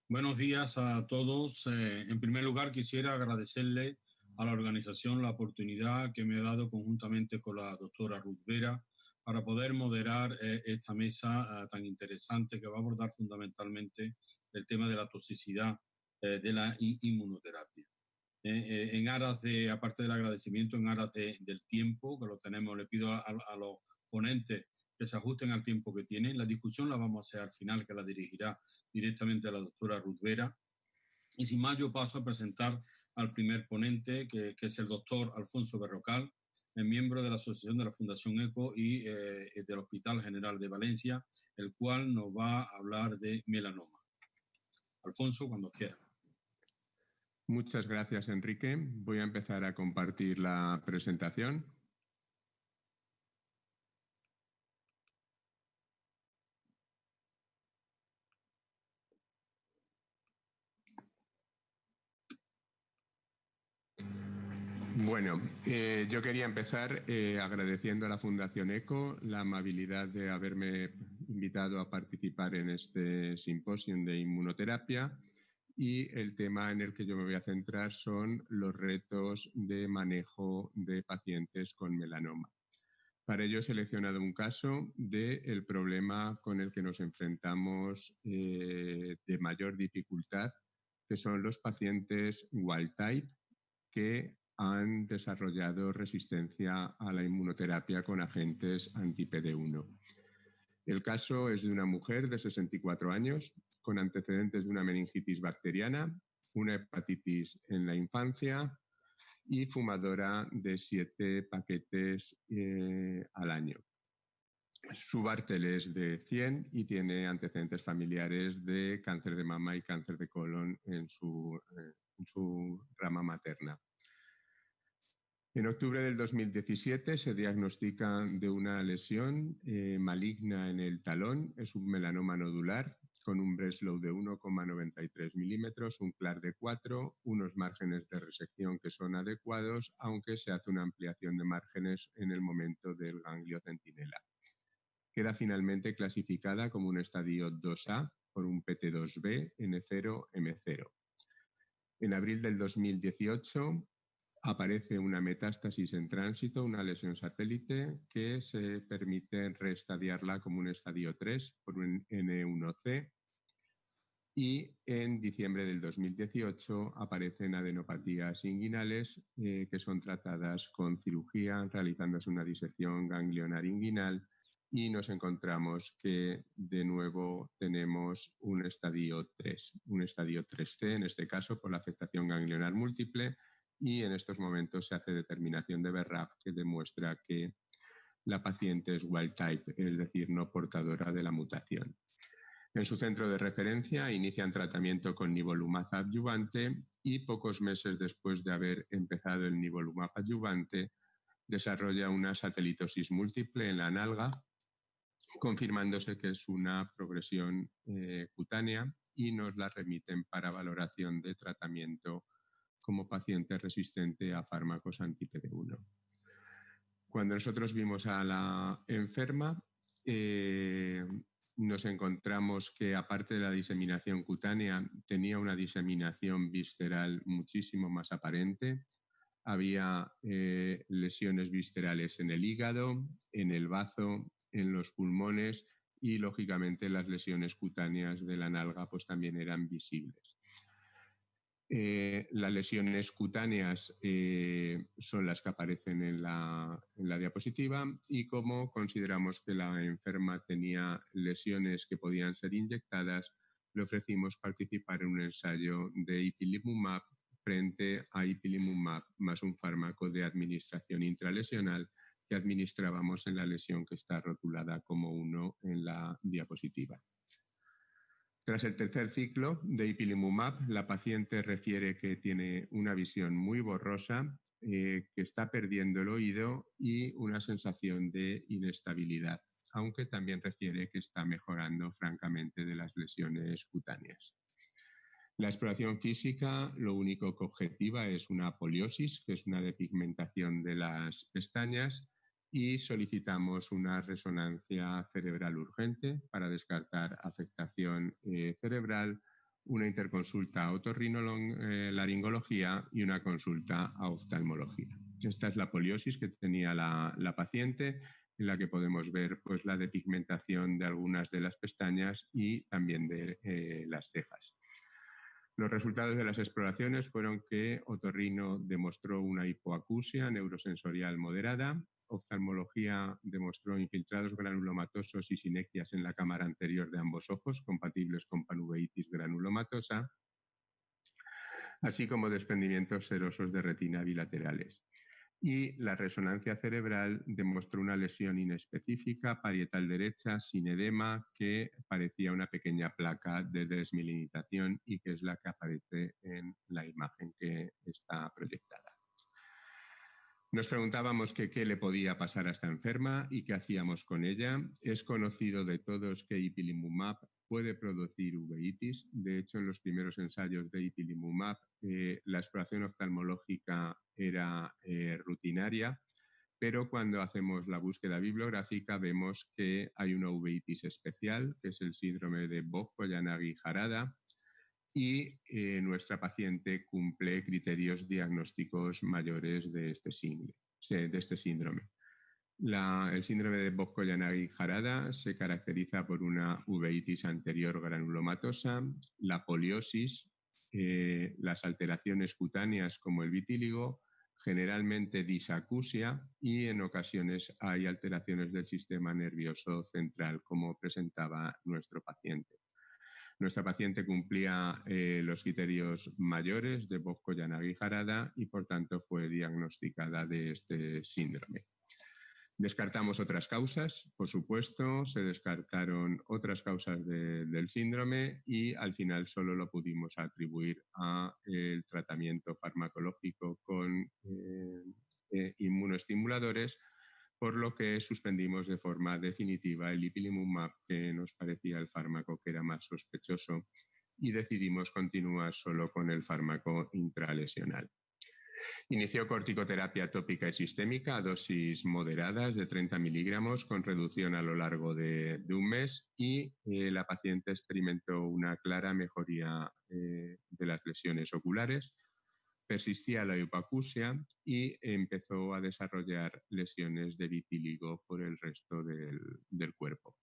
Buenos días a todos. En primer lugar, quisiera agradecerle a la organización la oportunidad que me ha dado conjuntamente con la doctora Ruth Vera para poder moderar esta mesa tan interesante que va a abordar fundamentalmente el tema de la toxicidad de la inmunoterapia. En aras de, aparte del agradecimiento, en aras del tiempo que lo tenemos, le pido a los ponentes que se ajusten al tiempo que tienen. La discusión la vamos a hacer al final, que la dirigirá directamente a la doctora Ruth Vera. Y sin más, yo paso a presentar al primer ponente, que es el doctor Alfonso Berrocal, miembro de la Asociación de la Fundación ECO y del Hospital General de Valencia, el cual nos va a hablar de melanoma. Alfonso, cuando quiera. Muchas gracias, Enrique. Voy a empezar a compartir la presentación. Bueno, yo quería empezar agradeciendo a la Fundación ECO la amabilidad de haberme invitado a participar en este simposio de inmunoterapia, y el tema en el que yo me voy a centrar son los retos de manejo de pacientes con melanoma. Para ello he seleccionado un caso del problema con el que nos enfrentamos de mayor dificultad, que son los pacientes wild type que han desarrollado resistencia a la inmunoterapia con agentes anti-PD1. El caso es de una mujer de 64 años con antecedentes de una meningitis bacteriana, una hepatitis en la infancia y fumadora de 7 paquetes al año. Su Bartel es de 100 y tiene antecedentes familiares de cáncer de mama y cáncer de colon en su rama materna. En octubre del 2017 se diagnostica de una lesión maligna en el talón. Es un melanoma nodular con un Breslow de 1,93 milímetros, un CLAR de 4, unos márgenes de resección que son adecuados, aunque se hace una ampliación de márgenes en el momento del ganglio centinela. Queda finalmente clasificada como un estadio 2A por un PT2B N0 M0. En abril del 2018 aparece una metástasis en tránsito, una lesión satélite, que se permite reestadiarla como un estadio 3 por un N1C. Y en diciembre del 2018 aparecen adenopatías inguinales que son tratadas con cirugía, realizándose una disección ganglionar inguinal, y nos encontramos que de nuevo tenemos un estadio 3, un estadio 3C, en este caso por la afectación ganglionar múltiple, y en estos momentos se hace determinación de BRAF que demuestra que la paciente es wild type, es decir, no portadora de la mutación. En su centro de referencia inician tratamiento con nivolumab adyuvante y pocos meses después de haber empezado el nivolumab adyuvante desarrolla una satelitosis múltiple en la nalga, confirmándose que es una progresión cutánea, y nos la remiten para valoración de tratamiento como paciente resistente a fármacos anti-PD1. Cuando nosotros vimos a la enferma, nos encontramos que, aparte de la diseminación cutánea, tenía una diseminación visceral muchísimo más aparente. Había lesiones viscerales en el hígado, en el bazo, en los pulmones, y, lógicamente, las lesiones cutáneas de la nalga pues también eran visibles. Las lesiones cutáneas son las que aparecen en la diapositiva, y como consideramos que la enferma tenía lesiones que podían ser inyectadas, le ofrecimos participar en un ensayo de ipilimumab frente a ipilimumab más un fármaco de administración intralesional que administrábamos en la lesión que está rotulada como 1 en la diapositiva. Tras el tercer ciclo de ipilimumab, la paciente refiere que tiene una visión muy borrosa, que está perdiendo el oído y una sensación de inestabilidad, aunque también refiere que está mejorando francamente de las lesiones cutáneas. La exploración física lo único que objetiva es una poliosis, que es una depigmentación de las pestañas, y solicitamos una resonancia cerebral urgente para descartar afectación cerebral una interconsulta a otorrinolaringología y una consulta a oftalmología. Esta es la poliosis que tenía la paciente, en la que podemos ver pues, la depigmentación de algunas de las pestañas y también de las cejas. Los resultados de las exploraciones fueron que otorrino demostró una hipoacusia neurosensorial moderada, oftalmología demostró infiltrados granulomatosos y sineccias en la cámara anterior de ambos ojos, compatibles con panuveitis granulomatosa, así como desprendimientos serosos de retina bilaterales. Y la resonancia cerebral demostró una lesión inespecífica parietal derecha sin edema que parecía una pequeña placa de desmielinización y que es la que aparece en la imagen que está proyectada. Nos preguntábamos qué le podía pasar a esta enferma y qué hacíamos con ella. Es conocido de todos que ipilimumab puede producir uveitis. De hecho, en los primeros ensayos de ipilimumab, la exploración oftalmológica era rutinaria, pero cuando hacemos la búsqueda bibliográfica vemos que hay una uveitis especial, que es el síndrome de Vogt-Koyanagi-Harada, y nuestra paciente cumple criterios diagnósticos mayores de este síndrome. El síndrome de Vogt-Koyanagi-Harada se caracteriza por una uveitis anterior granulomatosa, la poliosis, las alteraciones cutáneas como el vitíligo, generalmente disacusia y en ocasiones hay alteraciones del sistema nervioso central como presentaba nuestro paciente. Nuestra paciente cumplía los criterios mayores de Vogt-Koyanagi-Harada y por tanto fue diagnosticada de este síndrome. Descartamos otras causas, por supuesto, se descartaron otras causas del síndrome y al final solo lo pudimos atribuir al tratamiento farmacológico con inmunoestimuladores, por lo que suspendimos de forma definitiva el ipilimumab, que nos parecía el fármaco que era más sospechoso, y decidimos continuar solo con el fármaco intralesional. Inició corticoterapia tópica y sistémica a dosis moderadas de 30 miligramos con reducción a lo largo de un mes y la paciente experimentó una clara mejoría de las lesiones oculares. Persistía la hipoacusia y empezó a desarrollar lesiones de vitíligo por el resto del cuerpo.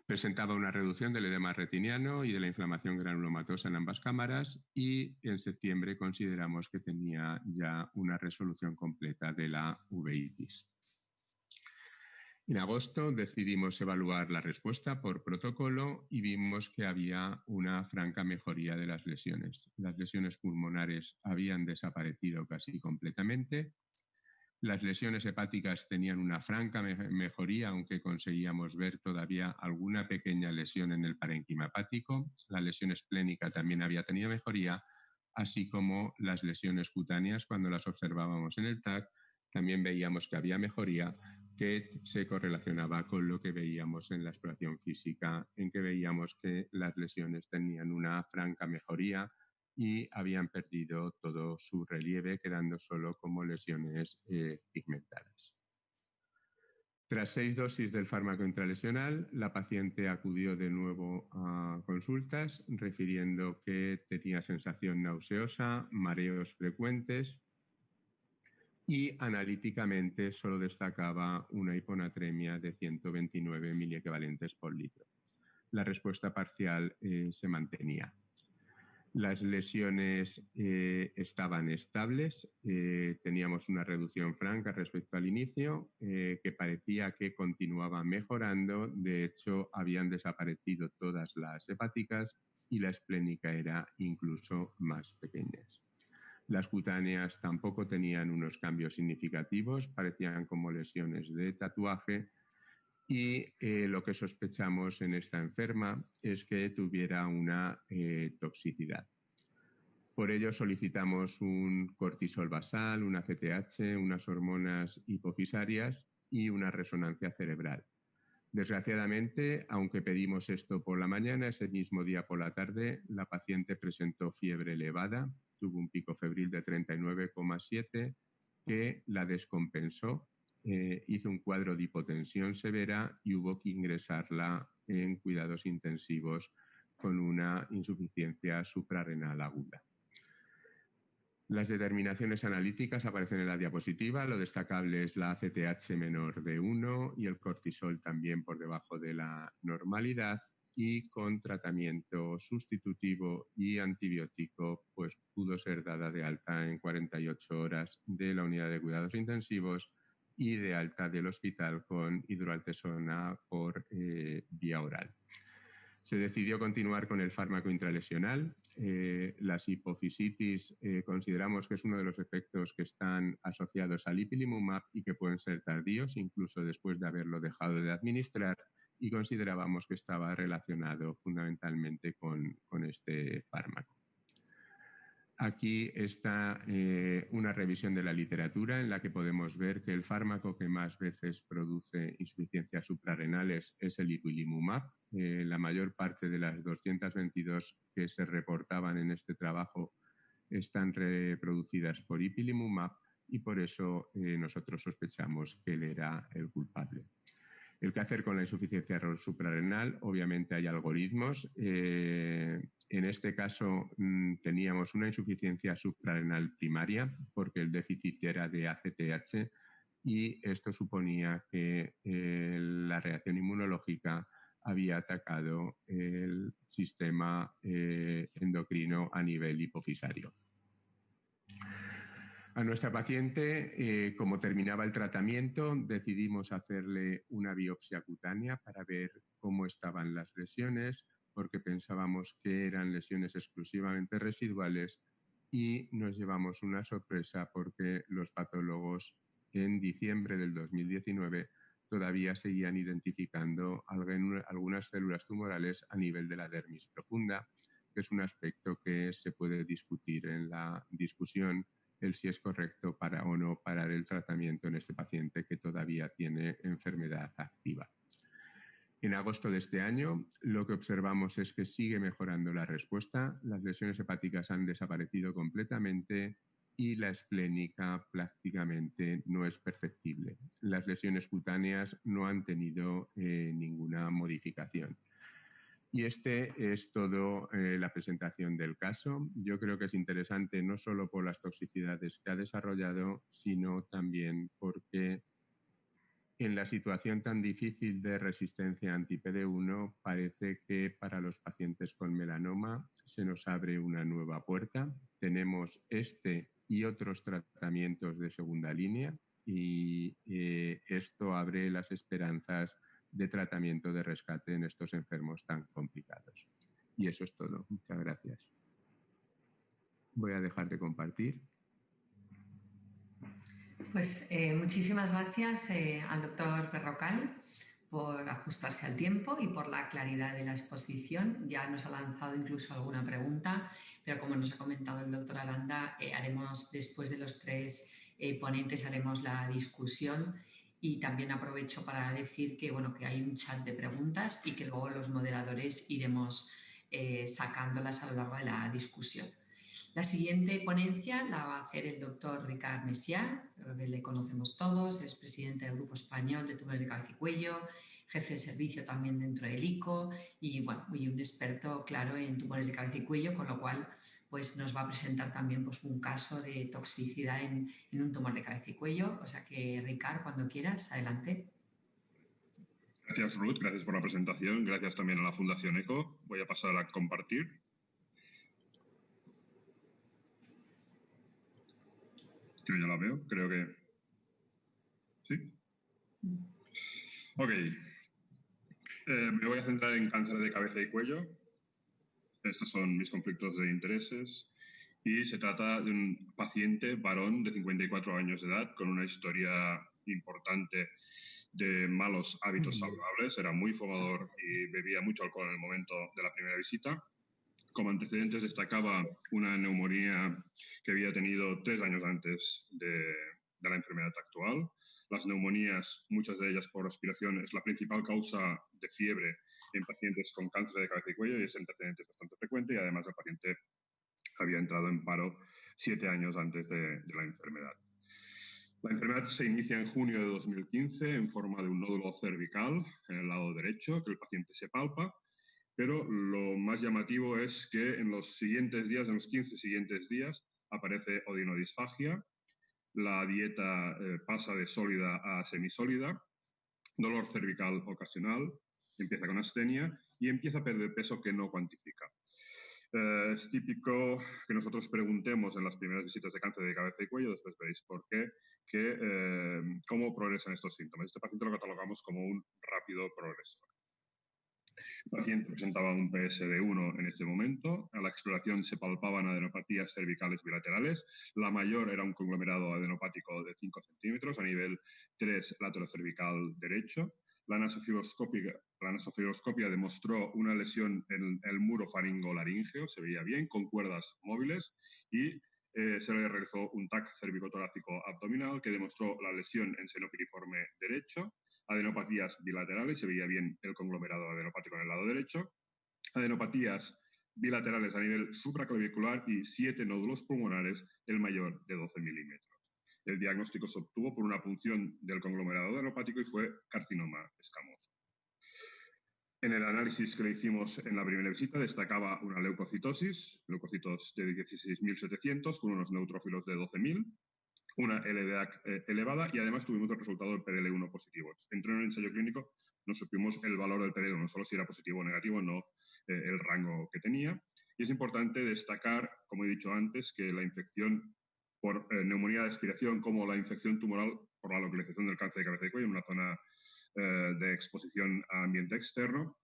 Presentaba una reducción del edema retiniano y de la inflamación granulomatosa en ambas cámaras y en septiembre consideramos que tenía ya una resolución completa de la uveitis. En agosto decidimos evaluar la respuesta por protocolo y vimos que había una franca mejoría de las lesiones. Las lesiones pulmonares habían desaparecido casi completamente. Las lesiones hepáticas tenían una franca mejoría, aunque conseguíamos ver todavía alguna pequeña lesión en el parénquima hepático. La lesión esplénica también había tenido mejoría, así como las lesiones cutáneas, cuando las observábamos en el TAC, también veíamos que había mejoría, que se correlacionaba con lo que veíamos en la exploración física, en que veíamos que las lesiones tenían una franca mejoría y habían perdido todo su relieve, quedando solo como lesiones pigmentadas. Tras 6 dosis del fármaco intralesional, la paciente acudió de nuevo a consultas, refiriendo que tenía sensación nauseosa, mareos frecuentes y analíticamente solo destacaba una hiponatremia de 129 miliequivalentes por litro. La respuesta parcial se mantenía. Las lesiones estaban estables, teníamos una reducción franca respecto al inicio, que parecía que continuaba mejorando. De hecho, habían desaparecido todas las hepáticas y la esplénica era incluso más pequeñas. Las cutáneas tampoco tenían unos cambios significativos, parecían como lesiones de tatuaje. Y lo que sospechamos en esta enferma es que tuviera una toxicidad. Por ello solicitamos un cortisol basal, una ACTH, unas hormonas hipofisarias y una resonancia cerebral. Desgraciadamente, aunque pedimos esto por la mañana, ese mismo día por la tarde la paciente presentó fiebre elevada, tuvo un pico febril de 39,7 que la descompensó. Hizo un cuadro de hipotensión severa y hubo que ingresarla en cuidados intensivos con una insuficiencia suprarrenal aguda. Las determinaciones analíticas aparecen en la diapositiva. Lo destacable es la ACTH menor de 1 y el cortisol también por debajo de la normalidad, y con tratamiento sustitutivo y antibiótico pues pudo ser dada de alta en 48 horas de la unidad de cuidados intensivos y de alta del hospital con hidroaltesona por vía oral. Se decidió continuar con el fármaco intralesional. Las hipofisitis consideramos que es uno de los efectos que están asociados al ipilimumab y que pueden ser tardíos, incluso después de haberlo dejado de administrar, y considerábamos que estaba relacionado fundamentalmente con este fármaco. Aquí está una revisión de la literatura en la que podemos ver que el fármaco que más veces produce insuficiencias suprarrenales es el ipilimumab. La mayor parte de las 222 que se reportaban en este trabajo están reproducidas por ipilimumab y por eso nosotros sospechamos que él era el culpable. El que hacer con la insuficiencia suprarrenal, obviamente hay algoritmos. En este caso teníamos una insuficiencia suprarrenal primaria porque el déficit era de ACTH y esto suponía que la reacción inmunológica había atacado el sistema endocrino a nivel hipofisario. A nuestra paciente, como terminaba el tratamiento, decidimos hacerle una biopsia cutánea para ver cómo estaban las lesiones, porque pensábamos que eran lesiones exclusivamente residuales, y nos llevamos una sorpresa porque los patólogos en diciembre del 2019 todavía seguían identificando algunas células tumorales a nivel de la dermis profunda, que es un aspecto que se puede discutir en la discusión el si es correcto o no parar el tratamiento en este paciente que todavía tiene enfermedad activa. En agosto de este año, lo que observamos es que sigue mejorando la respuesta, las lesiones hepáticas han desaparecido completamente y la esplénica prácticamente no es perceptible. Las lesiones cutáneas no han tenido ninguna modificación. Y este es todo la presentación del caso. Yo creo que es interesante no solo por las toxicidades que ha desarrollado, sino también porque en la situación tan difícil de resistencia anti-PD1 parece que para los pacientes con melanoma se nos abre una nueva puerta. Tenemos este y otros tratamientos de segunda línea y esto abre las esperanzas de tratamiento de rescate en estos enfermos tan complicados. Y eso es todo. Muchas gracias. Voy a dejar de compartir. Pues muchísimas gracias al doctor Berrocal por ajustarse al tiempo y por la claridad de la exposición. Ya nos ha lanzado incluso alguna pregunta, pero como nos ha comentado el doctor Aranda, haremos después de los tres ponentes haremos la discusión. Y también aprovecho para decir que, bueno, que hay un chat de preguntas y que luego los moderadores iremos sacándolas a lo largo de la discusión. La siguiente ponencia la va a hacer el doctor Ricard Messià, creo que le conocemos todos, es presidente del Grupo Español de Tumores de Cabeza y Cuello, jefe de servicio también dentro del ICO y, bueno, y un experto, claro, en tumores de cabeza y cuello, con lo cual pues nos va a presentar también pues, un caso de toxicidad en un tumor de cabeza y cuello. O sea que, Ricard, cuando quieras, adelante. Gracias, Ruth. Gracias por la presentación. Gracias también a la Fundación ECO. Voy a pasar a compartir. Yo ya la veo. Creo que... ¿Sí? Ok. Me voy a centrar en cáncer de cabeza y cuello. Estos son mis conflictos de intereses. Y se trata de un paciente varón de 54 años de edad con una historia importante de malos hábitos saludables. Era muy fumador y bebía mucho alcohol en el momento de la primera visita. Como antecedentes destacaba una neumonía que había tenido 3 años antes de la enfermedad actual. Las neumonías, muchas de ellas por respiración, es la principal causa de fiebre en pacientes con cáncer de cabeza y cuello y ese antecedente es bastante frecuente y además el paciente había entrado en paro 7 años antes de la enfermedad. La enfermedad se inicia en junio de 2015 en forma de un nódulo cervical en el lado derecho que el paciente se palpa pero lo más llamativo es que en los siguientes días, en los 15 siguientes días, aparece odinodisfagia, la dieta pasa de sólida a semisólida, dolor cervical ocasional, empieza con astenia y empieza a perder peso que no cuantifica. Es típico que nosotros preguntemos en las primeras visitas de cáncer de cabeza y cuello, después veréis por qué, cómo progresan estos síntomas. Este paciente lo catalogamos como un rápido progresor. El paciente presentaba un PS de 1 en este momento. A la exploración se palpaban adenopatías cervicales bilaterales. La mayor era un conglomerado adenopático de 5 centímetros a nivel 3 laterocervical derecho. La nasofibroscopia demostró una lesión en el muro faringolaríngeo, se veía bien, con cuerdas móviles, y se le realizó un TAC cervicotorácico abdominal que demostró la lesión en seno piriforme derecho, adenopatías bilaterales, se veía bien el conglomerado adenopático en el lado derecho, adenopatías bilaterales a nivel supraclavicular y 7 nódulos pulmonares, el mayor de 12 milímetros. El diagnóstico se obtuvo por una punción del conglomerado adenopático y fue carcinoma escamoso. En el análisis que le hicimos en la primera visita destacaba una leucocitosis, leucocitos de 16.700 con unos neutrófilos de 12.000, una LDH elevada y además tuvimos el resultado del PDL1 positivo. Entró en un ensayo clínico, no supimos el valor del PDL1, solo si era positivo o negativo, no el rango que tenía. Y es importante destacar, como he dicho antes, que la infección por neumonía de aspiración como la infección tumoral por la localización del cáncer de cabeza y cuello en una zona de exposición a ambiente externo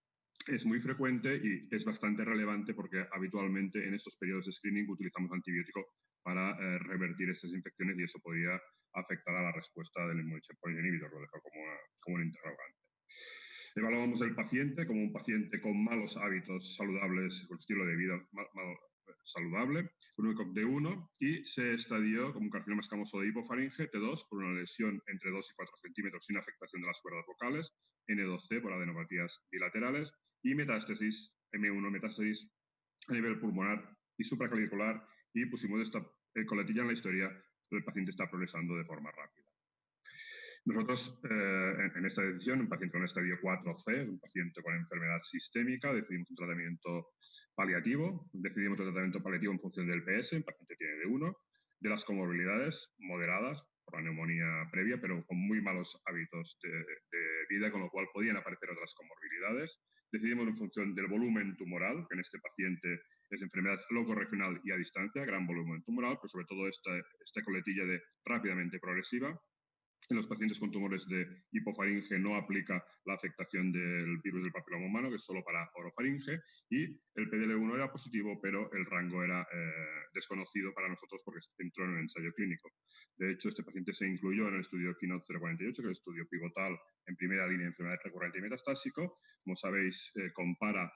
es muy frecuente y es bastante relevante porque habitualmente en estos periodos de screening utilizamos antibiótico para revertir estas infecciones y eso podría afectar a la respuesta del immune checkpoint inhibitor, lo dejo como un interrogante. Evaluamos el paciente como un paciente con malos hábitos saludables, con estilo de vida saludable, con un ECOG de 1 y se estadió como un carcinoma escamoso de hipofaringe, T2 por una lesión entre 2 y 4 centímetros sin afectación de las cuerdas vocales, N2C por adenopatías bilaterales y metástasis, M1 metástasis a nivel pulmonar y supraclavicular y pusimos esta coletilla en la historia, el paciente está progresando de forma rápida. Nosotros, en esta decisión, un paciente con estadio 4C, un paciente con enfermedad sistémica, decidimos un tratamiento paliativo. Decidimos el tratamiento paliativo en función del PS, el paciente tiene de 1, de las comorbilidades moderadas por la neumonía previa, pero con muy malos hábitos de vida, con lo cual podían aparecer otras comorbilidades. Decidimos en función del volumen tumoral, que en este paciente es enfermedad locorregional y a distancia, gran volumen tumoral, pero sobre todo esta coletilla de rápidamente progresiva. En los pacientes con tumores de hipofaringe no aplica la afectación del virus del papiloma humano, que es solo para orofaringe, y el PDL1 era positivo, pero el rango era desconocido para nosotros porque entró en el ensayo clínico. De hecho, este paciente se incluyó en el estudio Keynote 048, que es el estudio pivotal en primera línea de enfermedad recurrente y metastásico. Como sabéis, compara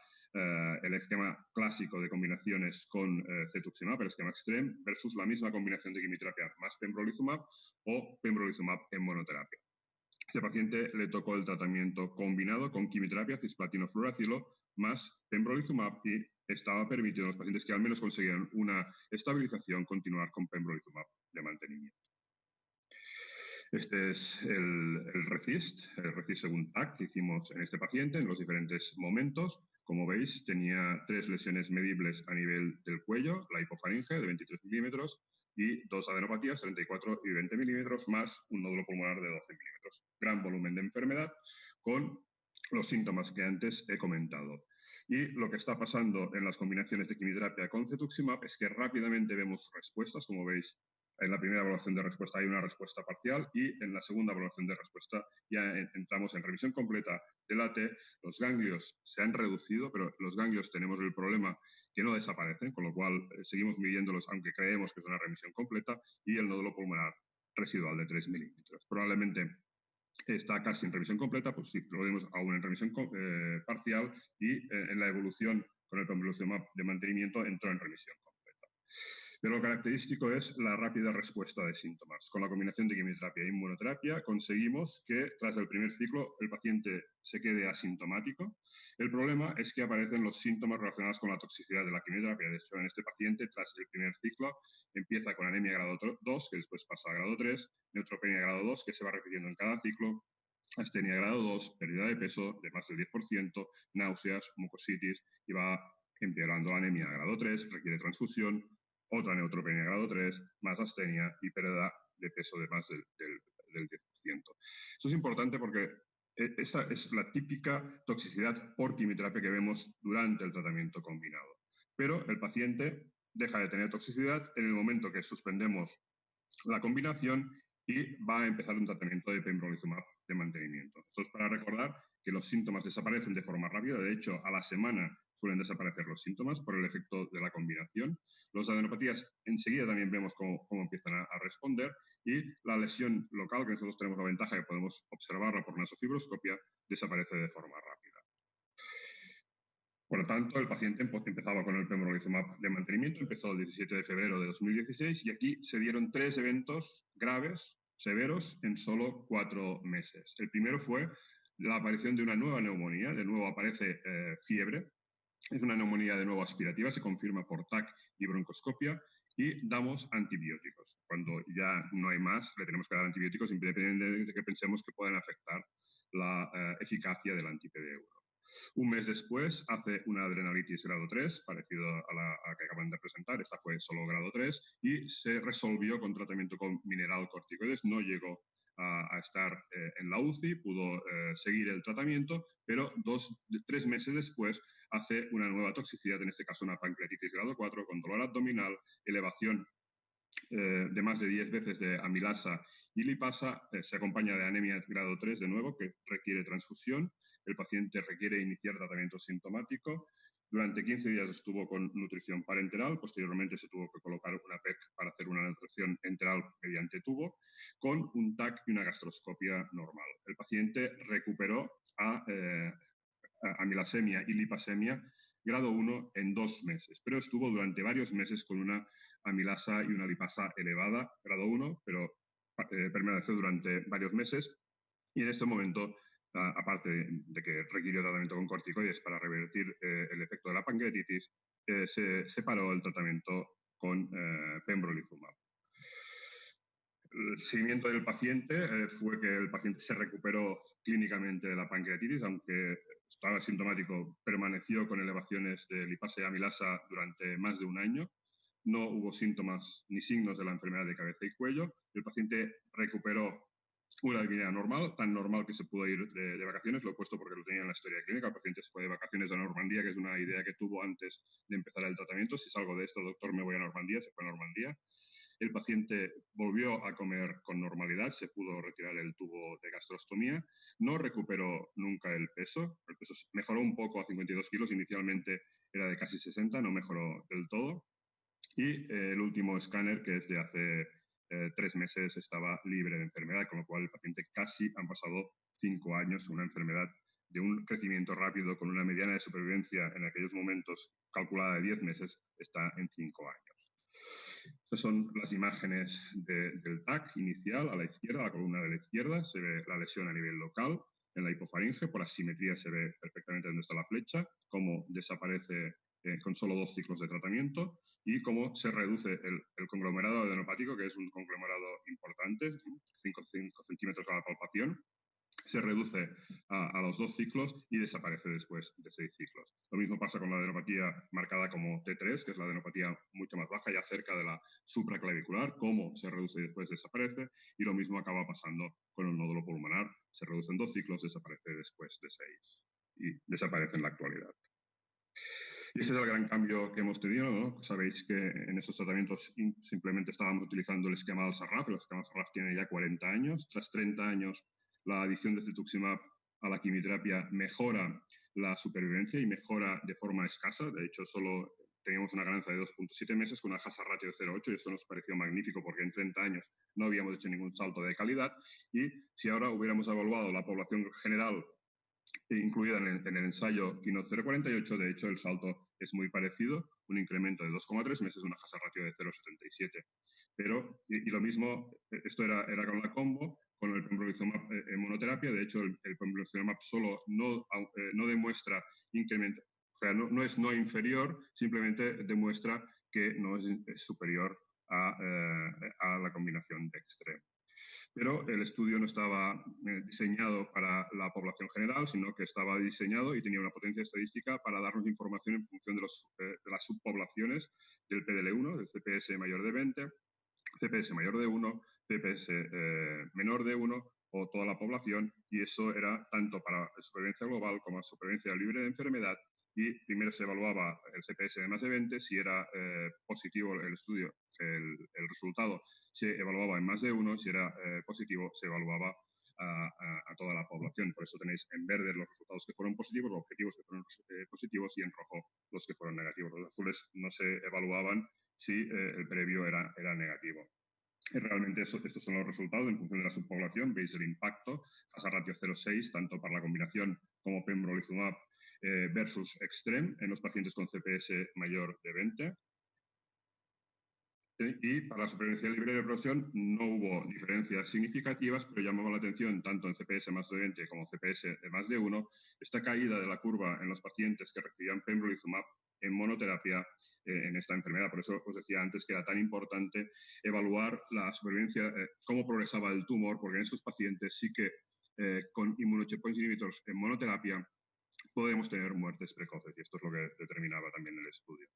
el esquema clásico de combinaciones con cetuximab, el esquema extreme, versus la misma combinación de quimioterapia más pembrolizumab o pembrolizumab en monoterapia. A este paciente le tocó el tratamiento combinado con quimioterapia, cisplatino fluoracilo, más pembrolizumab y estaba permitido a los pacientes que al menos consiguieran una estabilización continuar con pembrolizumab de mantenimiento. Este es el RECIST según TAC que hicimos en este paciente en los diferentes momentos. Como veis, tenía 3 lesiones medibles a nivel del cuello, la hipofaringe de 23 milímetros y 2 adenopatías, 34 y 20 milímetros, más un nódulo pulmonar de 12 milímetros. Gran volumen de enfermedad con los síntomas que antes he comentado. Y lo que está pasando en las combinaciones de quimioterapia con cetuximab es que rápidamente vemos respuestas, como veis. En la primera evaluación de respuesta hay una respuesta parcial y en la segunda evaluación de respuesta ya entramos en revisión completa del AT. Los ganglios se han reducido, pero los ganglios tenemos el problema que no desaparecen, con lo cual seguimos midiéndolos aunque creemos que es una remisión completa, y el nódulo pulmonar residual de 3 milímetros. Probablemente está casi en revisión completa, pues sí, lo vemos aún en revisión parcial y en la evolución con el pembrolizumab de mantenimiento entró en remisión completa. Pero lo característico es la rápida respuesta de síntomas. Con la combinación de quimioterapia e inmunoterapia conseguimos que tras el primer ciclo el paciente se quede asintomático. El problema es que aparecen los síntomas relacionados con la toxicidad de la quimioterapia. De hecho, en este paciente, tras el primer ciclo, empieza con anemia grado 2, que después pasa a grado 3, neutropenia grado 2, que se va repitiendo en cada ciclo, astenia grado 2, pérdida de peso de más del 10%, náuseas, mucositis, y va empeorando la anemia grado 3, requiere transfusión, otra neutropenia grado 3, más astenia y pérdida de peso de más del 10%. Esto es importante porque esa es la típica toxicidad por quimioterapia que vemos durante el tratamiento combinado. Pero el paciente deja de tener toxicidad en el momento que suspendemos la combinación y va a empezar un tratamiento de pembrolizumab de mantenimiento. Esto es para recordar que los síntomas desaparecen de forma rápida. De hecho, a la semana suelen desaparecer los síntomas por el efecto de la combinación. Los adenopatías enseguida también vemos cómo empiezan a responder, y la lesión local, que nosotros tenemos la ventaja de que podemos observarla por nasofibroscopia, desaparece de forma rápida. Por lo tanto, el paciente empezaba con el pembrolizumab de mantenimiento, empezó el 17 de febrero de 2016, y aquí se dieron 3 eventos graves, severos, en solo 4 meses. El primero fue la aparición de una nueva neumonía, de nuevo aparece fiebre, es una neumonía de nuevo aspirativa, se confirma por TAC y broncoscopia, y damos antibióticos. Cuando ya no hay más, le tenemos que dar antibióticos independientemente de que pensemos que puedan afectar la eficacia del anti-PD1. Un mes después hace una adrenalitis grado 3, parecido a la que acaban de presentar. Esta fue solo grado 3 y se resolvió con tratamiento con mineralocorticoides. No llegó a estar en la UCI, pudo seguir el tratamiento, pero 3 meses después hace una nueva toxicidad, en este caso una pancreatitis grado 4 con dolor abdominal, elevación de más de 10 veces de amilasa y lipasa, se acompaña de anemia grado 3 de nuevo, que requiere transfusión. El paciente requiere iniciar tratamiento sintomático. Durante 15 días estuvo con nutrición parenteral, posteriormente se tuvo que colocar una PEC para hacer una nutrición enteral mediante tubo, con un TAC y una gastroscopia normal. El paciente recuperó amilasemia y lipasemia grado 1 en 2 meses, pero estuvo durante varios meses con una amilasa y una lipasa elevada, grado 1, pero permaneció durante varios meses, y en este momento, aparte de que requirió tratamiento con corticoides para revertir el efecto de la pancreatitis, se separó el tratamiento con pembrolizumab. El seguimiento del paciente fue que el paciente se recuperó clínicamente de la pancreatitis, aunque estaba sintomático, permaneció con elevaciones de lipasa y amilasa durante más de un año. No hubo síntomas ni signos de la enfermedad de cabeza y cuello. El paciente recuperó una vida normal, tan normal que se pudo ir de vacaciones. Lo he puesto porque lo tenía en la historia clínica. El paciente se fue de vacaciones a Normandía, que es una idea que tuvo antes de empezar el tratamiento. Si salgo de esto, doctor, me voy a Normandía. Se fue a Normandía. El paciente volvió a comer con normalidad, se pudo retirar el tubo de gastrostomía, no recuperó nunca el peso mejoró un poco a 52 kilos, inicialmente era de casi 60, no mejoró del todo, y el último escáner, que es de hace 3 meses, estaba libre de enfermedad, con lo cual el paciente casi han pasado 5 años, una enfermedad de un crecimiento rápido con una mediana de supervivencia en aquellos momentos calculada de 10 meses, está en 5 años. Estas son las imágenes del TAC inicial. A la izquierda, la columna de la izquierda, se ve la lesión a nivel local en la hipofaringe. Por asimetría se ve perfectamente dónde está la flecha, cómo desaparece con solo 2 ciclos de tratamiento y cómo se reduce el conglomerado adenopático, que es un conglomerado importante, 5 centímetros a la palpación. Se reduce a los 2 ciclos y desaparece después de 6 ciclos. Lo mismo pasa con la adenopatía marcada como T3, que es la adenopatía mucho más baja, ya cerca de la supraclavicular, cómo se reduce y después desaparece, y lo mismo acaba pasando con el nódulo pulmonar, se reduce en 2 ciclos, desaparece después de 6 y desaparece en la actualidad. Y ese es el gran cambio que hemos tenido, ¿no? Sabéis que en estos tratamientos simplemente estábamos utilizando el esquema Al-Sarraf. El esquema Al-Sarraf tiene ya 40 años. Tras 30 años, la adición de cetuximab a la quimioterapia mejora la supervivencia y mejora de forma escasa. De hecho, solo teníamos una ganancia de 2.7 meses con una hazard ratio de 0.8, y esto nos pareció magnífico porque en 30 años no habíamos hecho ningún salto de calidad. Y si ahora hubiéramos evaluado la población general incluida en el ensayo Keynote 048, de hecho el salto es muy parecido, un incremento de 2,3 meses, una hazard ratio de 0,77. Pero, y lo mismo, esto era con la combo, con el pembrolizumab en monoterapia. De hecho, el pembrolizumab solo no demuestra incremento, o sea, no es no inferior, simplemente demuestra que no es superior a la combinación de extremo. pero el estudio no estaba diseñado para la población general, sino que estaba diseñado y tenía una potencia estadística para darnos información en función de las subpoblaciones del PDL1, del CPS mayor de 20, CPS mayor de 1, CPS menor de 1 o toda la población, y eso era tanto para supervivencia global como supervivencia libre de enfermedad. Y primero se evaluaba el CPS de más de 20, si era positivo el estudio, el resultado se evaluaba en más de 1, si era positivo se evaluaba a toda la población. Por eso tenéis en verde los resultados que fueron positivos, los objetivos que fueron positivos, y en rojo los que fueron negativos. Los azules no se evaluaban si el previo era negativo. Y realmente estos son los resultados en función de la subpoblación. Veis el impacto, hazard ratio 0,6, tanto para la combinación como pembrolizumab versus Extreme en los pacientes con CPS mayor de 20. Y para la supervivencia libre de reproducción no hubo diferencias significativas, pero llamaba la atención tanto en CPS más de 20 como CPS de más de 1 esta caída de la curva en los pacientes que recibían pembrolizumab en monoterapia en esta enfermedad. Por eso os decía antes que era tan importante evaluar la supervivencia, cómo progresaba el tumor, porque en estos pacientes sí que con inmunocheckpoint inhibitors en monoterapia podemos tener muertes precoces, y esto es lo que determinaba también el estudio.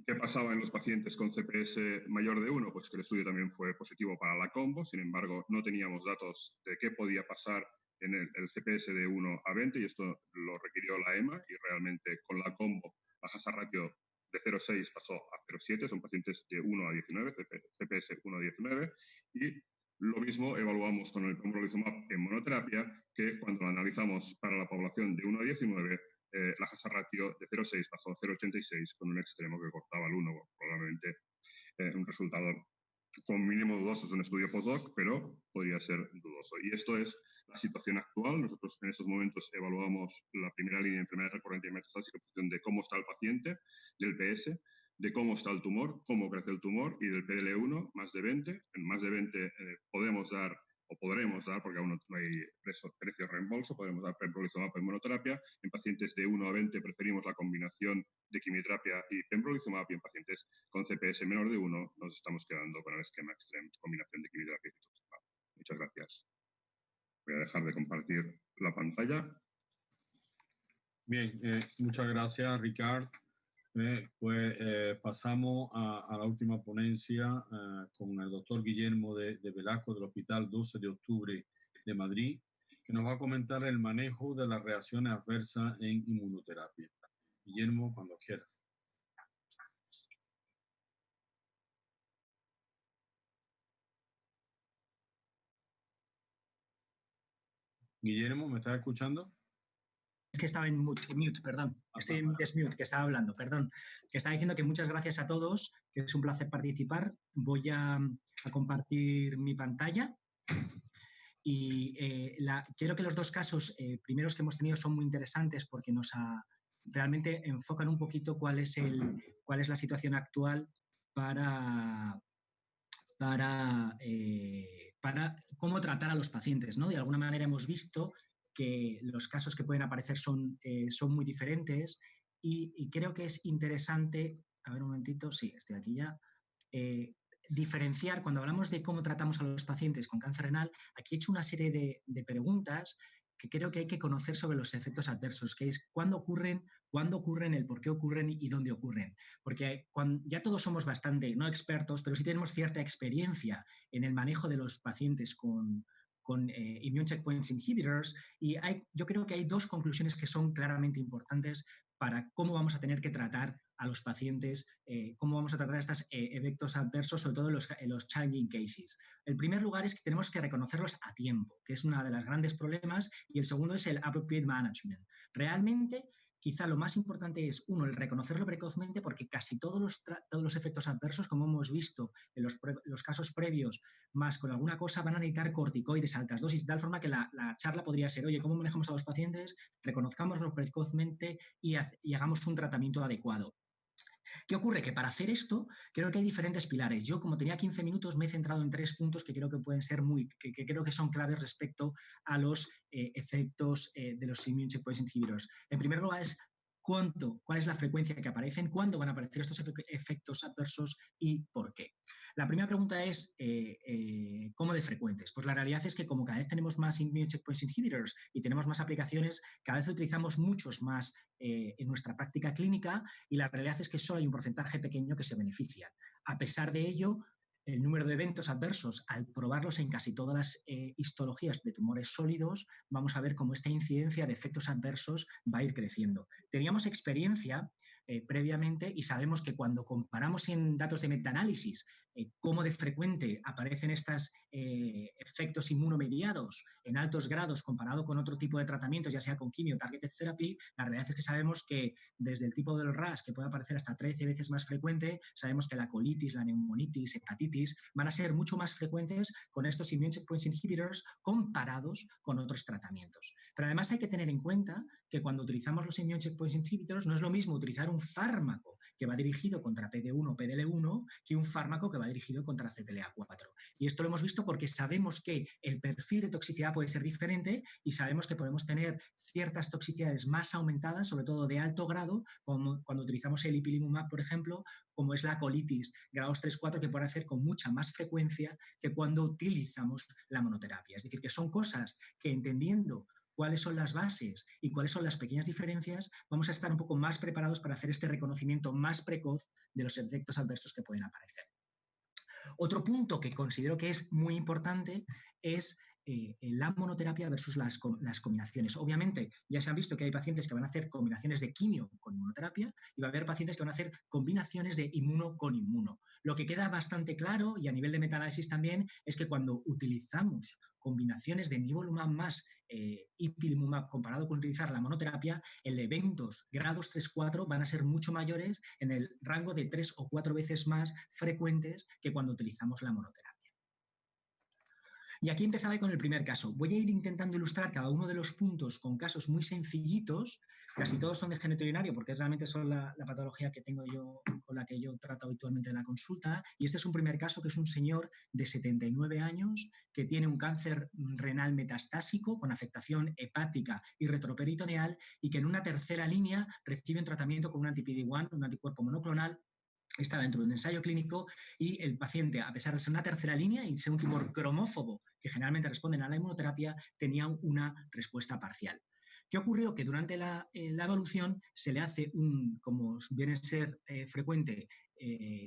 ¿Qué pasaba en los pacientes con CPS mayor de 1? Pues que el estudio también fue positivo para la combo, sin embargo, no teníamos datos de qué podía pasar en el CPS de 1 a 20, y esto lo requirió la EMA, y realmente con la combo la hazard ratio de 0,6 pasó a 0,7, son pacientes de 1 a 19, CPS 1 a 19, y lo mismo evaluamos con el pembrolizumab en monoterapia, que cuando lo analizamos para la población de 1 a 19, la hazard ratio de 0,6 pasó a 0,86 con un extremo que cortaba el 1, probablemente un resultado con mínimo dudoso. Es un estudio postdoc, pero podría ser dudoso. Y esto es la situación actual. Nosotros en estos momentos evaluamos la primera línea de enfermedad recurrente y metastásica en función de cómo está el paciente, del PS, de cómo está el tumor, cómo crece el tumor, y del PDL1 más de 20. En más de 20 podemos dar, o podremos dar, porque aún no hay precio reembolso, podremos dar pembrolizumab en monoterapia. En pacientes de 1 a 20 preferimos la combinación de quimioterapia y pembrolizumab, y en pacientes con CPS menor de 1 nos estamos quedando con el esquema Extreme, combinación de quimioterapia y cetuximab. Muchas gracias. Voy a dejar de compartir la pantalla. Bien, muchas gracias, Ricard. Pasamos a la última ponencia con el doctor Guillermo de Velasco del Hospital 12 de Octubre de Madrid, que nos va a comentar el manejo de las reacciones adversas en inmunoterapia. Guillermo, cuando quieras. Guillermo, ¿me estás escuchando? Es que estaba en mute, perdón. Estoy en desmute, que estaba hablando, perdón. Que estaba diciendo que muchas gracias a todos, que es un placer participar. Voy a compartir mi pantalla. Y quiero que los dos casos primeros que hemos tenido son muy interesantes porque realmente enfocan un poquito cuál es la situación actual para cómo tratar a los pacientes, ¿no? De alguna manera hemos visto que los casos que pueden aparecer son muy diferentes, y creo que es interesante, a ver un momentito, sí, estoy aquí ya, diferenciar, cuando hablamos de cómo tratamos a los pacientes con cáncer renal, aquí he hecho una serie de preguntas que creo que hay que conocer sobre los efectos adversos, que es cuándo ocurren, el por qué ocurren y dónde ocurren. Porque ya todos somos bastante, no expertos, pero sí tenemos cierta experiencia en el manejo de los pacientes con immune checkpoint inhibitors, y yo creo que hay dos conclusiones que son claramente importantes para cómo vamos a tener que tratar a los pacientes, cómo vamos a tratar estos efectos adversos, sobre todo en los challenging cases. El primer lugar es que tenemos que reconocerlos a tiempo, que es uno de los grandes problemas, y el segundo es el appropriate management. Realmente, quizá lo más importante es, uno, el reconocerlo precozmente, porque casi todos los efectos adversos, como hemos visto en los casos previos, más con alguna cosa, van a necesitar corticoides a altas dosis, de tal forma que la charla podría ser, oye, ¿cómo manejamos a los pacientes? Reconozcámoslo precozmente y hagamos un tratamiento adecuado. ¿Qué ocurre? Que para hacer esto creo que hay diferentes pilares. Yo, como tenía 15 minutos, me he centrado en 3 puntos que creo que pueden ser que creo que son claves respecto a los efectos de los immune checkpoint inhibitors. En primer lugar es cuál es la frecuencia que aparecen, cuándo van a aparecer estos efectos adversos y por qué. La primera pregunta es, ¿cómo de frecuentes? Pues la realidad es que como cada vez tenemos más immune checkpoint inhibitors y tenemos más aplicaciones, cada vez utilizamos muchos más en nuestra práctica clínica y la realidad es que solo hay un porcentaje pequeño que se benefician. A pesar de ello, el número de eventos adversos, al probarlos en casi todas las histologías de tumores sólidos, vamos a ver cómo esta incidencia de efectos adversos va a ir creciendo. Teníamos experiencia previamente y sabemos que cuando comparamos en datos de metaanálisis cómo de frecuente aparecen estos efectos inmunomediados en altos grados comparado con otro tipo de tratamientos, ya sea con quimio, targeted therapy, la realidad es que sabemos que desde el tipo del RAS, que puede aparecer hasta 13 veces más frecuente, sabemos que la colitis, la neumonitis, hepatitis, van a ser mucho más frecuentes con estos immune checkpoint inhibitors comparados con otros tratamientos. Pero además hay que tener en cuenta que cuando utilizamos los immune checkpoint inhibitors no es lo mismo utilizar un fármaco que va dirigido contra PD1 o PDL1 que un fármaco que va dirigido contra CTLA4. Y esto lo hemos visto porque sabemos que el perfil de toxicidad puede ser diferente y sabemos que podemos tener ciertas toxicidades más aumentadas, sobre todo de alto grado, como cuando utilizamos el ipilimumab, por ejemplo, como es la colitis grados 3-4, que puede hacer con mucha más frecuencia que cuando utilizamos la monoterapia. Es decir, que son cosas que entendiendo cuáles son las bases y cuáles son las pequeñas diferencias, vamos a estar un poco más preparados para hacer este reconocimiento más precoz de los efectos adversos que pueden aparecer. Otro punto que considero que es muy importante es la monoterapia versus las combinaciones. Obviamente, ya se han visto que hay pacientes que van a hacer combinaciones de quimio con inmunoterapia y va a haber pacientes que van a hacer combinaciones de inmuno con inmuno. Lo que queda bastante claro, y a nivel de metaanálisis también, es que cuando utilizamos combinaciones de nivolumab más ipilimumab comparado con utilizar la monoterapia, el de eventos grados 3-4 van a ser mucho mayores en el rango de 3 o 4 veces más frecuentes que cuando utilizamos la monoterapia. Y aquí empezaba con el primer caso. Voy a ir intentando ilustrar cada uno de los puntos con casos muy sencillitos. Casi todos son de genitourinario porque realmente son la patología que tengo yo, con la que yo trato habitualmente en la consulta. Y este es un primer caso que es un señor de 79 años que tiene un cáncer renal metastásico con afectación hepática y retroperitoneal y que en una tercera línea recibe un tratamiento con un anti-PD-1, un anticuerpo monoclonal. Está dentro de un ensayo clínico y el paciente, a pesar de ser una tercera línea y ser un tumor cromófobo que generalmente responden a la inmunoterapia, tenía una respuesta parcial. ¿Qué ocurrió? Que durante la evaluación se le hace como viene a ser frecuente,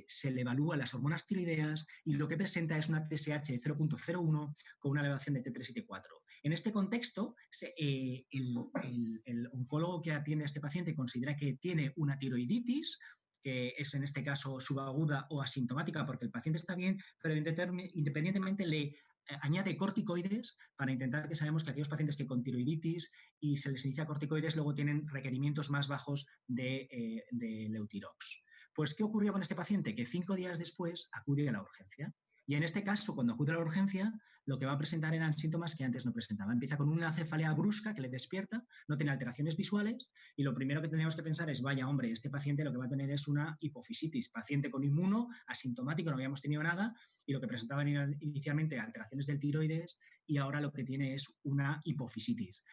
se le evalúa las hormonas tiroideas y lo que presenta es una TSH de 0.01 con una elevación de T3 y T4. En este contexto, el oncólogo que atiende a este paciente considera que tiene una tiroiditis, que es en este caso subaguda o asintomática porque el paciente está bien, pero independientemente le añade corticoides para intentar, que sabemos que aquellos pacientes que con tiroiditis y se les inicia corticoides luego tienen requerimientos más bajos de Leutirox. Pues, ¿qué ocurrió con este paciente? Que 5 días después acude a la urgencia. Y en este caso, cuando acude a la urgencia, lo que va a presentar eran síntomas que antes no presentaba. Empieza con una cefalea brusca que le despierta, no tiene alteraciones visuales y lo primero que tenemos que pensar es, vaya hombre, este paciente lo que va a tener es una hipofisitis, paciente con inmuno, asintomático, no habíamos tenido nada y lo que presentaban inicialmente alteraciones del tiroides y ahora lo que tiene es una hipofisitis.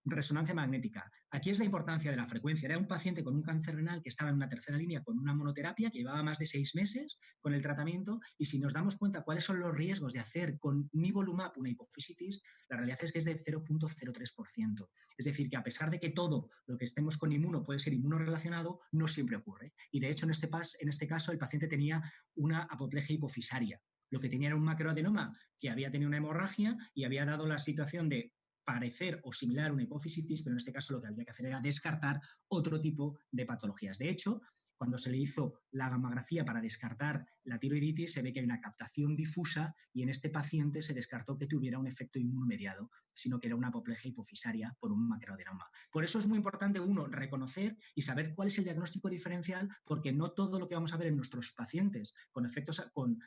Resonancia magnética. Aquí es la importancia de la frecuencia. Era un paciente con un cáncer renal que estaba en una tercera línea con una monoterapia que llevaba más de 6 meses con el tratamiento y si nos damos cuenta cuáles son los riesgos de hacer con nivolumab una hipofisitis, la realidad es que es de 0.03%. Es decir, que a pesar de que todo lo que estemos con inmuno puede ser inmunorelacionado, no siempre ocurre. Y de hecho, en este caso, el paciente tenía una apoplejía hipofisaria. Lo que tenía era un macroadenoma que había tenido una hemorragia y había dado la situación de parecer o similar a una hipofisitis, pero en este caso lo que había que hacer era descartar otro tipo de patologías. De hecho, cuando se le hizo la gammagrafía para descartar la tiroiditis, se ve que hay una captación difusa y en este paciente se descartó que tuviera un efecto inmunomediado, sino que era una apoplejía hipofisaria por un macroadenoma. Por eso es muy importante, uno, reconocer y saber cuál es el diagnóstico diferencial, porque no todo lo que vamos a ver en nuestros pacientes con efectos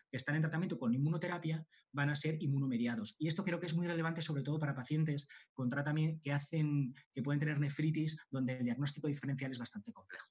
que están en tratamiento con inmunoterapia van a ser inmunomediados. Y esto creo que es muy relevante, sobre todo para pacientes con tratamiento que pueden tener nefritis, donde el diagnóstico diferencial es bastante complejo.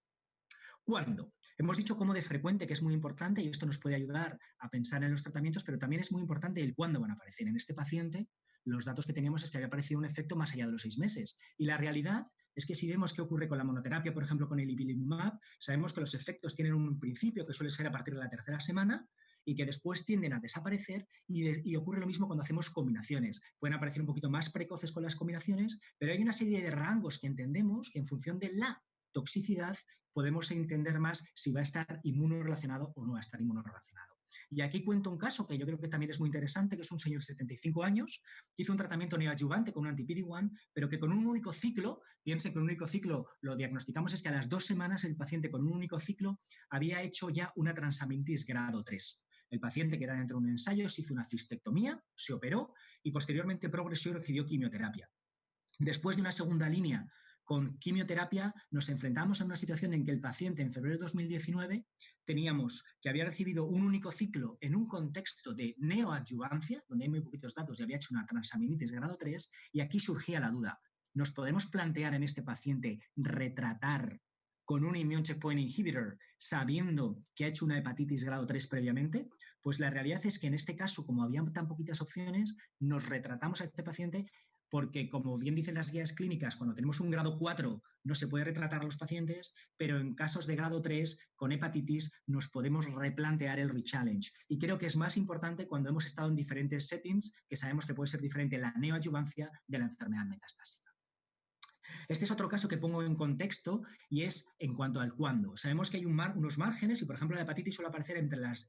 ¿Cuándo? Hemos dicho cómo de frecuente, que es muy importante, y esto nos puede ayudar a pensar en los tratamientos, pero también es muy importante el cuándo van a aparecer. En este paciente, los datos que teníamos es que había aparecido un efecto más allá de los 6 meses. Y la realidad es que si vemos qué ocurre con la monoterapia, por ejemplo, con el ipilimumab, sabemos que los efectos tienen un principio que suele ser a partir de la tercera semana y que después tienden a desaparecer y ocurre lo mismo cuando hacemos combinaciones. Pueden aparecer un poquito más precoces con las combinaciones, pero hay una serie de rangos que entendemos que en función de la toxicidad podemos entender más si va a estar inmunorrelacionado o no va a estar inmunorrelacionado. Y aquí cuento un caso que yo creo que también es muy interesante, que es un señor de 75 años, que hizo un tratamiento neoadyuvante con un anti-PD-1, pero que con un único ciclo, piensen que un único ciclo lo diagnosticamos, es que a las 2 semanas el paciente con un único ciclo había hecho ya una transaminitis grado 3. El paciente, que era dentro de un ensayo, se hizo una cistectomía, se operó y posteriormente progresó y recibió quimioterapia. Después de una segunda línea con quimioterapia, nos enfrentamos a una situación en que el paciente en febrero de 2019 teníamos que había recibido un único ciclo en un contexto de neoadyuvancia, donde hay muy poquitos datos y había hecho una transaminitis grado 3, y aquí surgía la duda. ¿Nos podemos plantear en este paciente retratar con un immune checkpoint inhibitor sabiendo que ha hecho una hepatitis grado 3 previamente? Pues la realidad es que en este caso, como había tan poquitas opciones, nos retratamos a este paciente porque, como bien dicen las guías clínicas, cuando tenemos un grado 4 no se puede retratar a los pacientes, pero en casos de grado 3 con hepatitis nos podemos replantear el rechallenge. Y creo que es más importante cuando hemos estado en diferentes settings, que sabemos que puede ser diferente la neoadyuvancia de la enfermedad metastásica. Este es otro caso que pongo en contexto y es en cuanto al cuándo. Sabemos que hay unos márgenes y, por ejemplo, la hepatitis suele aparecer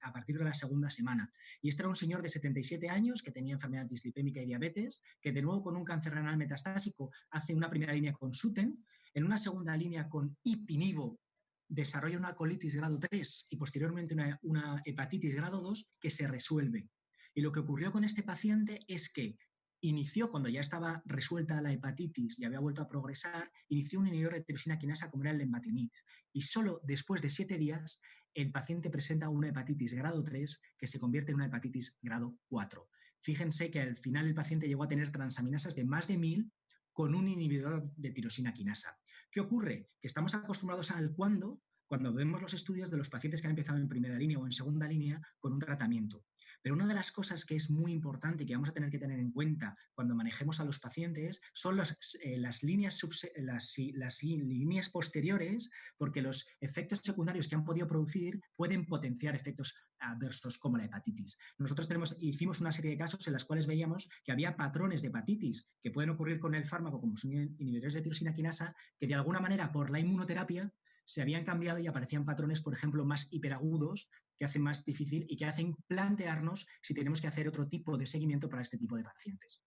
a partir de la segunda semana. Y este era un señor de 77 años que tenía enfermedad dislipémica y diabetes, que de nuevo con un cáncer renal metastásico hace una primera línea con Sutent, en una segunda línea con Ipinivo desarrolla una colitis grado 3 y posteriormente una hepatitis grado 2 que se resuelve. Y lo que ocurrió con este paciente es que inició, cuando ya estaba resuelta la hepatitis y había vuelto a progresar, inició un inhibidor de tirosina quinasa como era el lenvatinib. Y solo después de 7 días el paciente presenta una hepatitis grado 3 que se convierte en una hepatitis grado 4. Fíjense que al final el paciente llegó a tener transaminasas de más de 1000 con un inhibidor de tirosina quinasa. ¿Qué ocurre? Que estamos acostumbrados al cuando vemos los estudios de los pacientes que han empezado en primera línea o en segunda línea con un tratamiento. Pero una de las cosas que es muy importante y que vamos a tener que tener en cuenta cuando manejemos a los pacientes son las líneas posteriores, porque los efectos secundarios que han podido producir pueden potenciar efectos adversos como la hepatitis. Nosotros hicimos una serie de casos en los cuales veíamos que había patrones de hepatitis que pueden ocurrir con el fármaco, como son inhibidores de tirosina quinasa, que de alguna manera por la inmunoterapia se habían cambiado y aparecían patrones, por ejemplo, más hiperagudos, que hacen más difícil y que hacen plantearnos si tenemos que hacer otro tipo de seguimiento para este tipo de pacientes.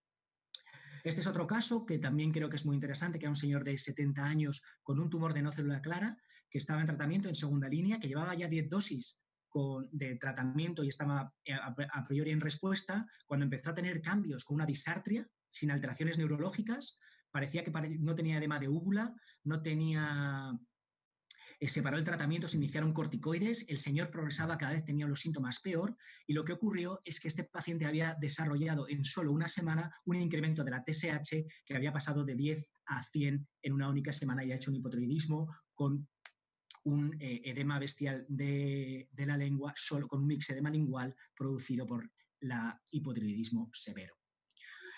Este es otro caso que también creo que es muy interesante, que era un señor de 70 años con un tumor de no célula clara, que estaba en tratamiento en segunda línea, que llevaba ya 10 dosis de tratamiento y estaba a priori en respuesta, cuando empezó a tener cambios con una disartria, sin alteraciones neurológicas, parecía que no tenía edema de úvula, no tenía... Se paró el tratamiento, se iniciaron corticoides, el señor progresaba, cada vez tenía los síntomas peor y lo que ocurrió es que este paciente había desarrollado en solo una semana un incremento de la TSH que había pasado de 10 a 100 en una única semana y ha hecho un hipotiroidismo con un edema bestial de la lengua, solo con un mixedema lingual producido por el hipotiroidismo severo.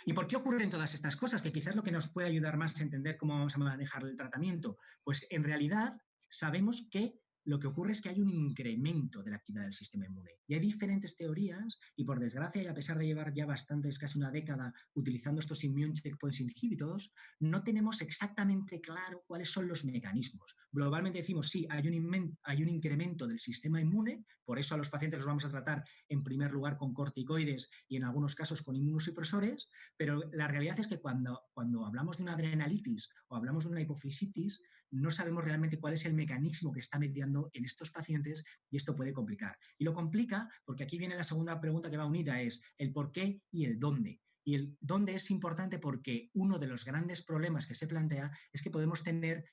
¿Y por qué ocurren todas estas cosas? Que quizás lo que nos puede ayudar más a entender cómo vamos a manejar el tratamiento. Pues en realidad sabemos que lo que ocurre es que hay un incremento de la actividad del sistema inmune. Y hay diferentes teorías y, por desgracia, y a pesar de llevar ya casi una década utilizando estos immune checkpoint inhibitors, no tenemos exactamente claro cuáles son los mecanismos. Globalmente decimos, sí, hay un incremento del sistema inmune, por eso a los pacientes los vamos a tratar en primer lugar con corticoides y en algunos casos con inmunosupresores, pero la realidad es que cuando hablamos de una adrenalitis o hablamos de una hipofisitis, no sabemos realmente cuál es el mecanismo que está mediando en estos pacientes y esto puede complicar. Y lo complica porque aquí viene la segunda pregunta que va unida, es el por qué y el dónde. Y el dónde es importante porque uno de los grandes problemas que se plantea es que podemos tener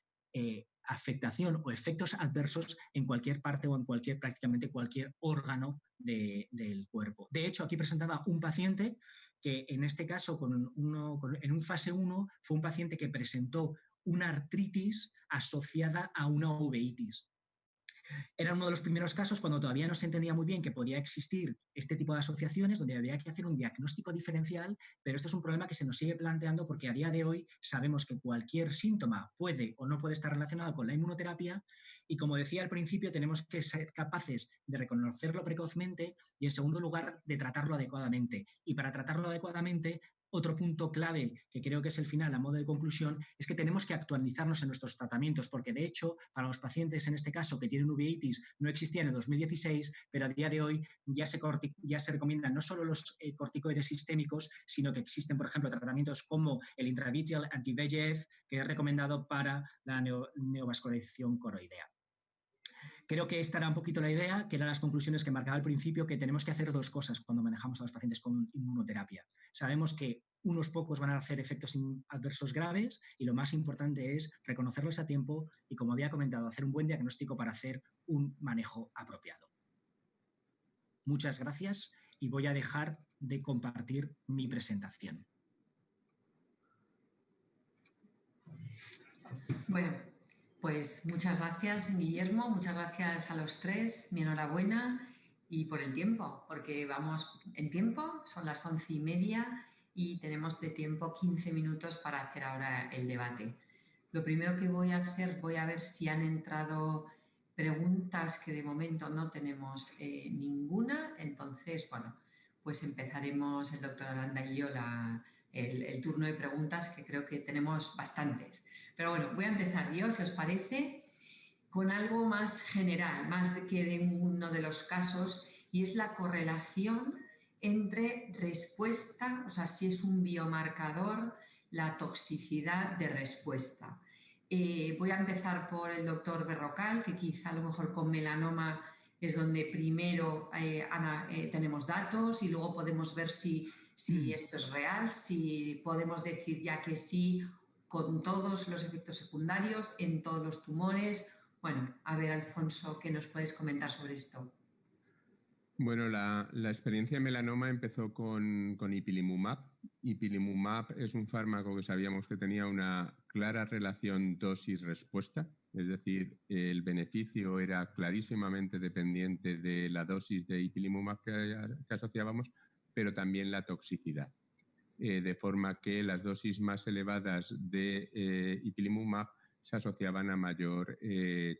afectación o efectos adversos en cualquier parte o en prácticamente cualquier órgano del cuerpo. De hecho, aquí presentaba un paciente que en este caso en un fase 1 fue un paciente que presentó una artritis asociada a una uveitis. Era uno de los primeros casos cuando todavía no se entendía muy bien que podía existir este tipo de asociaciones donde había que hacer un diagnóstico diferencial, pero esto es un problema que se nos sigue planteando porque a día de hoy sabemos que cualquier síntoma puede o no puede estar relacionado con la inmunoterapia y, como decía al principio, tenemos que ser capaces de reconocerlo precozmente y, en segundo lugar, de tratarlo adecuadamente. Y para tratarlo adecuadamente, otro punto clave, que creo que es el final a modo de conclusión, es que tenemos que actualizarnos en nuestros tratamientos, porque de hecho, para los pacientes en este caso que tienen uveitis no existía en el 2016, pero a día de hoy ya se recomiendan no solo los corticoides sistémicos, sino que existen, por ejemplo, tratamientos como el intravitreal anti-VEGF, que es recomendado para la neovascularización coroidea. Creo que esta era un poquito la idea, que eran las conclusiones que marcaba al principio, que tenemos que hacer dos cosas cuando manejamos a los pacientes con inmunoterapia. Sabemos que unos pocos van a hacer efectos adversos graves y lo más importante es reconocerlos a tiempo y, como había comentado, hacer un buen diagnóstico para hacer un manejo apropiado. Muchas gracias y voy a dejar de compartir mi presentación. Bueno, pues muchas gracias, Guillermo, muchas gracias a los tres, mi enhorabuena y por el tiempo, porque vamos en tiempo, son las 11:30 y tenemos de tiempo 15 minutos para hacer ahora el debate. Lo primero que voy a hacer, voy a ver si han entrado preguntas, que de momento no tenemos ninguna, entonces, bueno, pues empezaremos el doctor Aranda y yo el turno de preguntas, que creo que tenemos bastantes. Pero bueno, voy a empezar yo, si os parece, con algo más general, más que de uno de los casos, y es la correlación entre respuesta, o sea, si es un biomarcador, la toxicidad de respuesta. Voy a empezar por el doctor Berrocal, que quizá a lo mejor con melanoma es donde primero tenemos datos y luego podemos ver si esto es real, si podemos decir ya que sí con todos los efectos secundarios en todos los tumores. Bueno, a ver, Alfonso, ¿qué nos puedes comentar sobre esto? Bueno, la experiencia en melanoma empezó con ipilimumab. Ipilimumab es un fármaco que sabíamos que tenía una clara relación dosis-respuesta, es decir, el beneficio era clarísimamente dependiente de la dosis de ipilimumab que asociábamos, pero también la toxicidad. De forma que las dosis más elevadas de ipilimumab se asociaban a mayor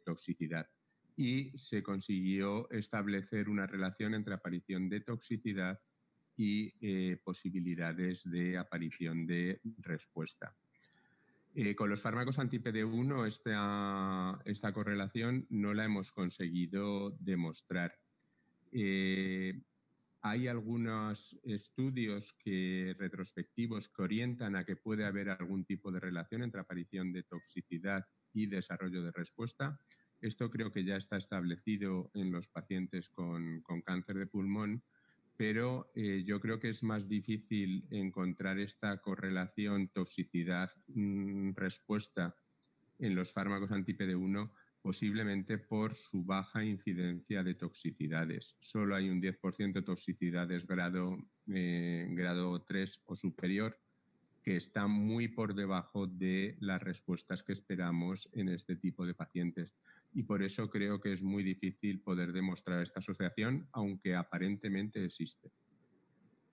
toxicidad. Y se consiguió establecer una relación entre aparición de toxicidad y posibilidades de aparición de respuesta. Con los fármacos anti-PD1 esta correlación no la hemos conseguido demostrar. Hay algunos estudios retrospectivos que orientan a que puede haber algún tipo de relación entre aparición de toxicidad y desarrollo de respuesta. Esto creo que ya está establecido en los pacientes con cáncer de pulmón, pero yo creo que es más difícil encontrar esta correlación toxicidad-respuesta en los fármacos anti-PD1, posiblemente por su baja incidencia de toxicidades. Solo hay un 10% de toxicidades grado 3 o superior, que está muy por debajo de las respuestas que esperamos en este tipo de pacientes. Y por eso creo que es muy difícil poder demostrar esta asociación, aunque aparentemente existe.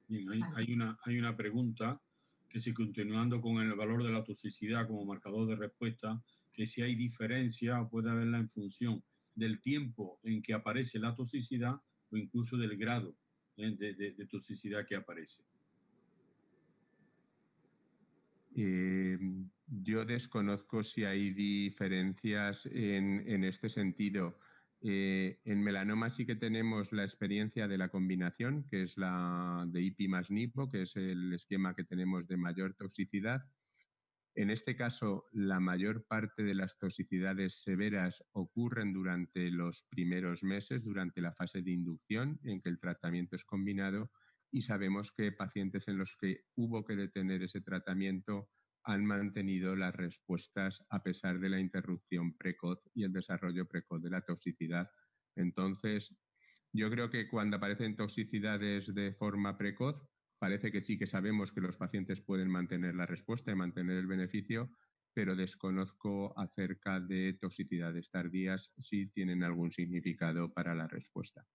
Bien, hay una pregunta que, si continuando con el valor de la toxicidad como marcador de respuesta, que si hay diferencia o puede haberla en función del tiempo en que aparece la toxicidad o incluso del grado de toxicidad que aparece. Yo desconozco si hay diferencias en este sentido. En melanoma sí que tenemos la experiencia de la combinación, que es la de IPI más NIPO, que es el esquema que tenemos de mayor toxicidad. En este caso, la mayor parte de las toxicidades severas ocurren durante los primeros meses, durante la fase de inducción, en que el tratamiento es combinado, y sabemos que pacientes en los que hubo que detener ese tratamiento han mantenido las respuestas a pesar de la interrupción precoz y el desarrollo precoz de la toxicidad. Entonces, yo creo que cuando aparecen toxicidades de forma precoz, parece que sí que sabemos que los pacientes pueden mantener la respuesta y mantener el beneficio, pero desconozco acerca de toxicidades tardías si tienen algún significado para la respuesta.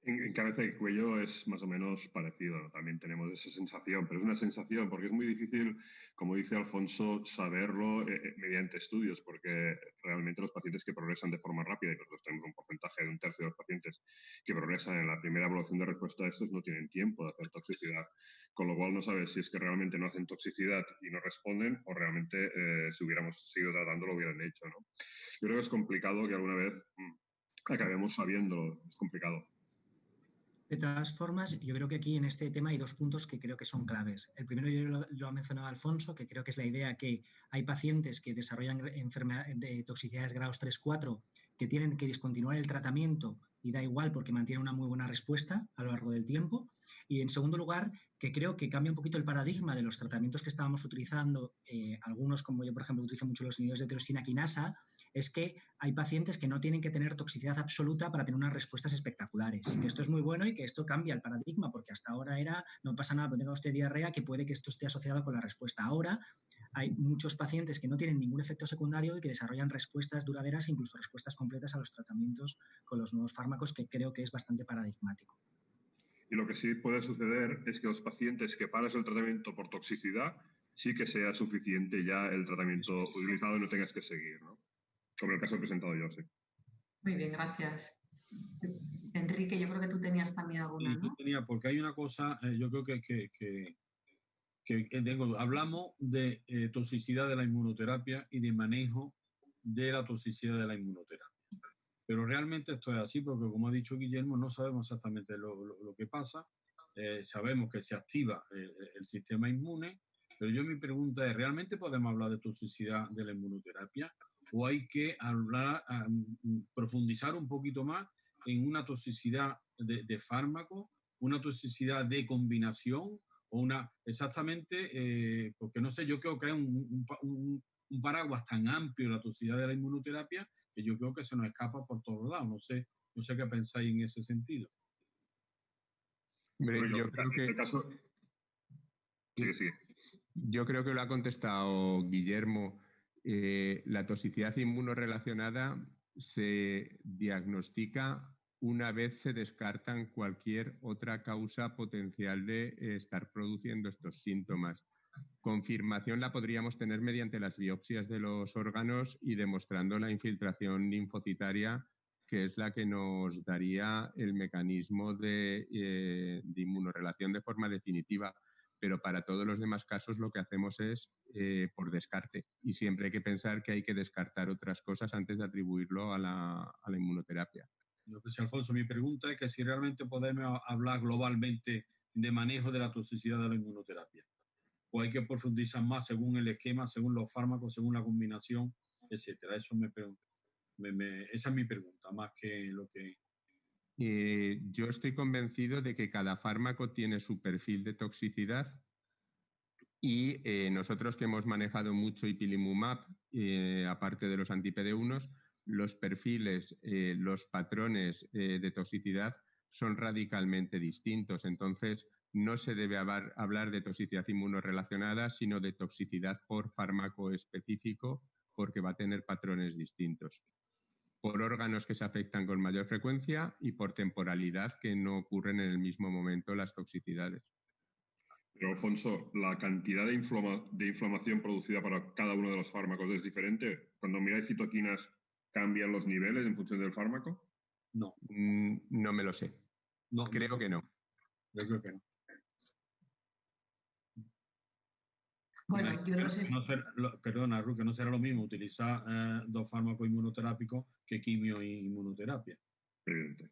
En cabeza y cuello es más o menos parecido, ¿no? También tenemos esa sensación, pero es una sensación porque es muy difícil, como dice Alfonso, saberlo mediante estudios, porque realmente los pacientes que progresan de forma rápida, y nosotros tenemos un porcentaje de 1/3 de los pacientes que progresan en la primera evaluación de respuesta a estos, no tienen tiempo de hacer toxicidad, con lo cual no sabes si es que realmente no hacen toxicidad y no responden o realmente si hubiéramos seguido tratando lo hubieran hecho, ¿no? Yo creo que es complicado que alguna vez acabemos sabiéndolo, es complicado. De todas formas, yo creo que aquí en este tema hay dos puntos que creo que son claves. El primero yo lo ha mencionado Alfonso, que creo que es la idea que hay pacientes que desarrollan enfermedades de toxicidades grados 3-4 que tienen que discontinuar el tratamiento y da igual porque mantienen una muy buena respuesta a lo largo del tiempo. Y en segundo lugar, que creo que cambia un poquito el paradigma de los tratamientos que estábamos utilizando, algunos como yo, por ejemplo, utilizo mucho los inhibidores de tirosina quinasa, es que hay pacientes que no tienen que tener toxicidad absoluta para tener unas respuestas espectaculares. Que esto es muy bueno y que esto cambia el paradigma, porque hasta ahora era, no pasa nada, pero tenga usted diarrea, que puede que esto esté asociado con la respuesta. Ahora hay muchos pacientes que no tienen ningún efecto secundario y que desarrollan respuestas duraderas, incluso respuestas completas a los tratamientos con los nuevos fármacos, que creo que es bastante paradigmático. Y lo que sí puede suceder es que los pacientes que paras el tratamiento por toxicidad, sí que sea suficiente ya el tratamiento utilizado y no tengas que seguir, ¿no? Como el caso presentado yo, sí. Muy bien, gracias. Enrique, yo creo que tú tenías también alguna, ¿no? Yo tenía, porque hay una cosa, yo creo que hablamos de toxicidad de la inmunoterapia y de manejo de la toxicidad de la inmunoterapia. Pero realmente esto es así porque, como ha dicho Guillermo, no sabemos exactamente lo que pasa. Sabemos que se activa el sistema inmune, pero mi pregunta es, ¿realmente podemos hablar de toxicidad de la inmunoterapia? ¿O hay que hablar, profundizar un poquito más en una toxicidad de fármaco, una toxicidad de combinación o exactamente, porque no sé, yo creo que hay un paraguas tan amplio la toxicidad de la inmunoterapia que yo creo que se nos escapa por todos lados. No sé qué pensáis en ese sentido. Hombre, yo creo que... El caso... Sigue. Yo creo que lo ha contestado Guillermo. La toxicidad inmunorrelacionada se diagnostica una vez se descartan cualquier otra causa potencial de estar produciendo estos síntomas. Confirmación la podríamos tener mediante las biopsias de los órganos y demostrando la infiltración linfocitaria, que es la que nos daría el mecanismo de inmunorrelación de forma definitiva. Pero para todos los demás casos lo que hacemos es por descarte. Y siempre hay que pensar que hay que descartar otras cosas antes de atribuirlo a la inmunoterapia. Pues, Alfonso, mi pregunta es que si realmente podemos hablar globalmente de manejo de la toxicidad de la inmunoterapia, o hay que profundizar más según el esquema, según los fármacos, según la combinación, etcétera. Esa es mi pregunta, más que lo que... Yo estoy convencido de que cada fármaco tiene su perfil de toxicidad y nosotros que hemos manejado mucho ipilimumab, aparte de los anti-PD1, los perfiles, los patrones de toxicidad son radicalmente distintos. Entonces, no se debe hablar de toxicidad inmunorrelacionada, sino de toxicidad por fármaco específico, porque va a tener patrones distintos. Por órganos que se afectan con mayor frecuencia y por temporalidad, que no ocurren en el mismo momento las toxicidades. Pero, Alfonso, ¿la cantidad de inflamación producida para cada uno de los fármacos es diferente? Cuando miráis citoquinas, ¿cambian los niveles en función del fármaco? No. No me lo sé. No, creo que no. Yo creo que no. Bueno, yo no sé... Perdona, Ru, que no será lo mismo utilizar dos fármacos inmunoterápicos que quimio e inmunoterapia. Evidente.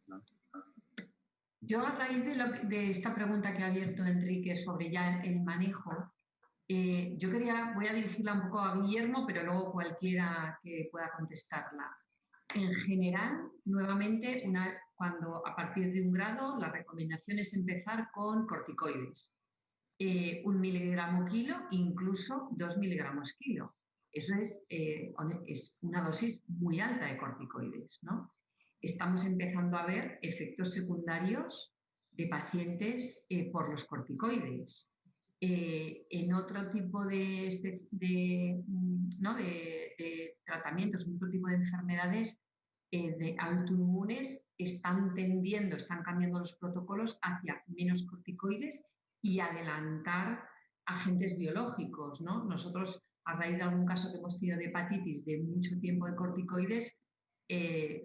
¿No? Yo, a raíz de esta pregunta que ha abierto Enrique sobre ya el manejo, voy a dirigirla un poco a Guillermo, pero luego cualquiera que pueda contestarla. En general, nuevamente, cuando a partir de un grado, la recomendación es empezar con corticoides. 1 miligramo kilo, incluso 2 miligramos kilo. Eso es una dosis muy alta de corticoides, ¿no? Estamos empezando a ver efectos secundarios de pacientes por los corticoides. en otro tipo ¿no? de tratamientos, en otro tipo de enfermedades de autoinmunes, están cambiando los protocolos hacia menos corticoides y adelantar agentes biológicos, ¿no? Nosotros, a raíz de algún caso que hemos tenido de hepatitis de mucho tiempo de corticoides,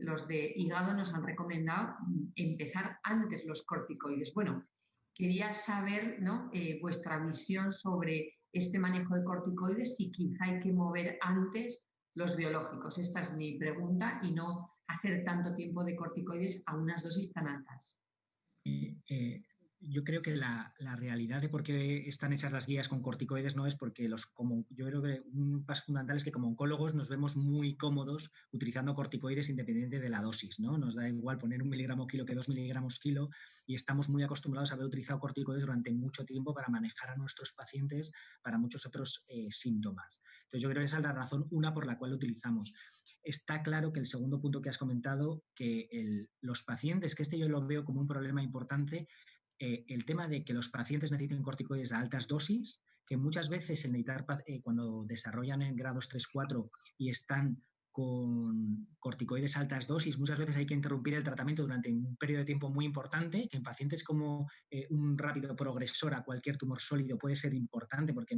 los de hígado nos han recomendado empezar antes los corticoides. Bueno, quería saber, ¿no? Vuestra visión sobre este manejo de corticoides, si quizá hay que mover antes los biológicos. Esta es mi pregunta, y no hacer tanto tiempo de corticoides a unas dosis tan altas. Yo creo que la realidad de por qué están hechas las guías con corticoides no es porque yo creo que un paso fundamental es que como oncólogos nos vemos muy cómodos utilizando corticoides independiente de la dosis, ¿no? Nos da igual poner 1 miligramo kilo que 2 miligramos kilo, y estamos muy acostumbrados a haber utilizado corticoides durante mucho tiempo para manejar a nuestros pacientes para muchos otros síntomas. Entonces yo creo que esa es la razón una por la cual lo utilizamos. Está claro que el segundo punto que has comentado, que los pacientes, que yo lo veo como un problema importante, el tema de que los pacientes necesiten corticoides a altas dosis, que muchas veces cuando desarrollan en grados 3-4 y están con corticoides a altas dosis, muchas veces hay que interrumpir el tratamiento durante un periodo de tiempo muy importante, que en pacientes como un rápido progresor a cualquier tumor sólido puede ser importante, porque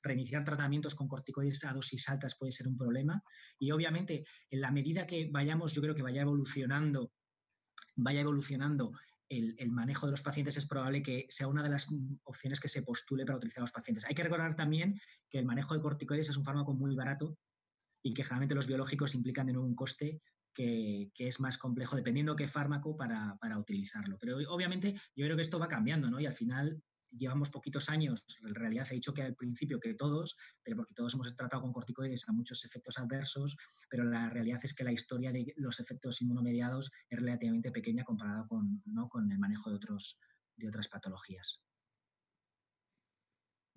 reiniciar tratamientos con corticoides a dosis altas puede ser un problema. Y obviamente, en la medida que yo creo que vaya evolucionando el manejo de los pacientes, es probable que sea una de las opciones que se postule para utilizar a los pacientes. Hay que recordar también que el manejo de corticoides es un fármaco muy barato y que generalmente los biológicos implican de nuevo un coste que es más complejo dependiendo qué fármaco para utilizarlo. Pero obviamente yo creo que esto va cambiando, ¿no? Y al final llevamos poquitos años, en realidad he dicho que al principio que todos, pero porque todos hemos tratado con corticoides a muchos efectos adversos, pero la realidad es que la historia de los efectos inmunomediados es relativamente pequeña comparado con el manejo de otras patologías.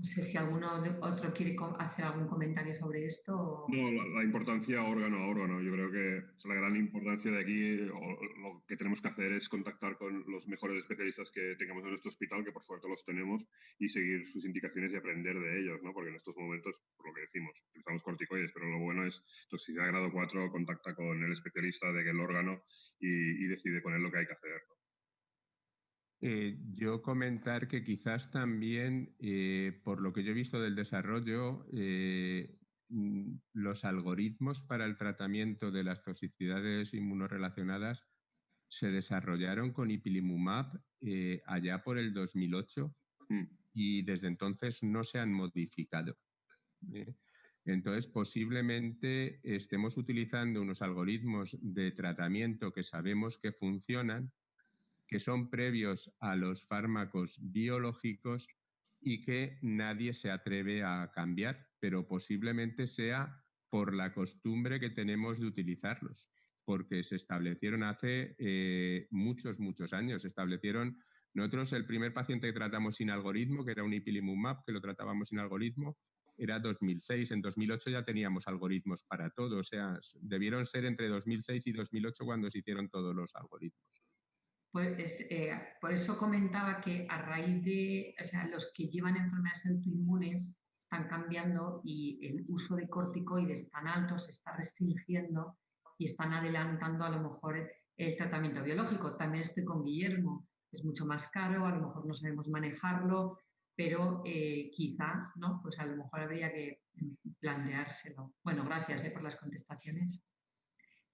No sé si otro quiere hacer algún comentario sobre esto. No, la importancia órgano a órgano. Yo creo que la gran importancia de aquí, lo que tenemos que hacer es contactar con los mejores especialistas que tengamos en nuestro hospital, que por suerte los tenemos, y seguir sus indicaciones y aprender de ellos, ¿no? Porque en estos momentos, por lo que decimos, utilizamos corticoides, pero lo bueno es toxicidad grado 4, contacta con el especialista del órgano y decide con él lo que hay que hacer, ¿no? Yo comentar que quizás también, por lo que yo he visto del desarrollo, los algoritmos para el tratamiento de las toxicidades inmunorrelacionadas se desarrollaron con ipilimumab allá por el 2008 y desde entonces no se han modificado. Entonces, posiblemente estemos utilizando unos algoritmos de tratamiento que sabemos que funcionan, que son previos a los fármacos biológicos y que nadie se atreve a cambiar, pero posiblemente sea por la costumbre que tenemos de utilizarlos, porque se establecieron hace muchos años. Nosotros el primer paciente que tratamos sin algoritmo, que era un ipilimumab, que lo tratábamos sin algoritmo, era 2006. En 2008 ya teníamos algoritmos para todo, o sea, debieron ser entre 2006 y 2008 cuando se hicieron todos los algoritmos. Pues por eso comentaba que a raíz de, los que llevan enfermedades autoinmunes están cambiando y el uso de corticoides tan alto se está restringiendo y están adelantando a lo mejor el tratamiento biológico. También estoy con Guillermo, es mucho más caro, a lo mejor no sabemos manejarlo, pero quizá, ¿no? Pues a lo mejor habría que planteárselo. Bueno, gracias por las contestaciones.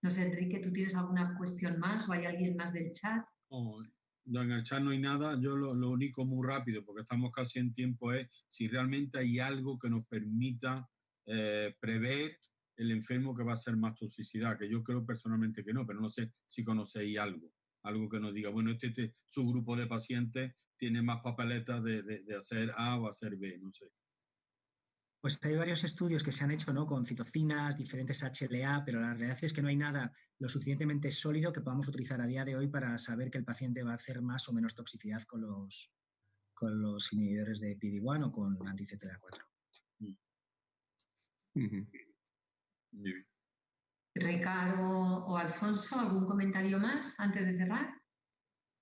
No sé, Enrique, ¿tú tienes alguna cuestión más o hay alguien más del chat? No, en el chat no hay nada. Yo lo único muy rápido, porque estamos casi en tiempo, es si realmente hay algo que nos permita prever el enfermo que va a ser más toxicidad, que yo creo personalmente que no, pero no sé si conocéis algo que nos diga, bueno, este subgrupo de pacientes tiene más papeletas de hacer A o hacer B, no sé. Pues hay varios estudios que se han hecho, ¿no? Con citocinas, diferentes HLA, pero la realidad es que no hay nada lo suficientemente sólido que podamos utilizar a día de hoy para saber que el paciente va a hacer más o menos toxicidad con los inhibidores de PD-1 o con anti-CTLA-4. Muy bien. Ricardo o Alfonso, ¿algún comentario más antes de cerrar?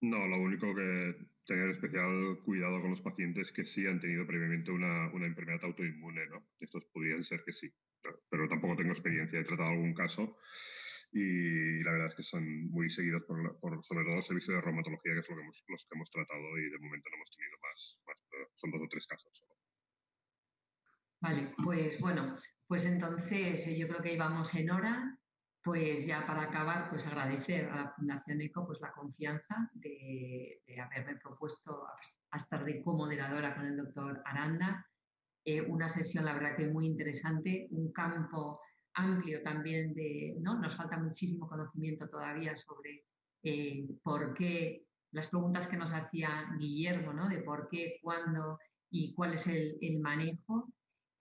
No, lo único que tener especial cuidado con los pacientes que sí han tenido previamente una enfermedad autoinmune, ¿no? Estos podrían ser que sí, pero tampoco tengo experiencia. He tratado algún caso y la verdad es que son muy seguidos por sobre todo el servicio de reumatología, que es los que hemos tratado, y de momento no hemos tenido más, son 2 o 3 casos solo. Vale, pues bueno, pues entonces yo creo que íbamos en hora. Pues ya para acabar, pues agradecer a la Fundación ECO pues la confianza de haberme propuesto a estar de comoderadora con el doctor Aranda. Una sesión, la verdad que muy interesante, un campo amplio también de, ¿no? Nos falta muchísimo conocimiento todavía sobre por qué, las preguntas que nos hacía Guillermo, ¿no? De por qué, cuándo y cuál es el manejo.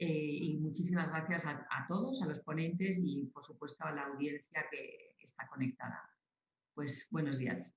Y muchísimas gracias a todos, a los ponentes y, por supuesto, a la audiencia que está conectada. Pues buenos días.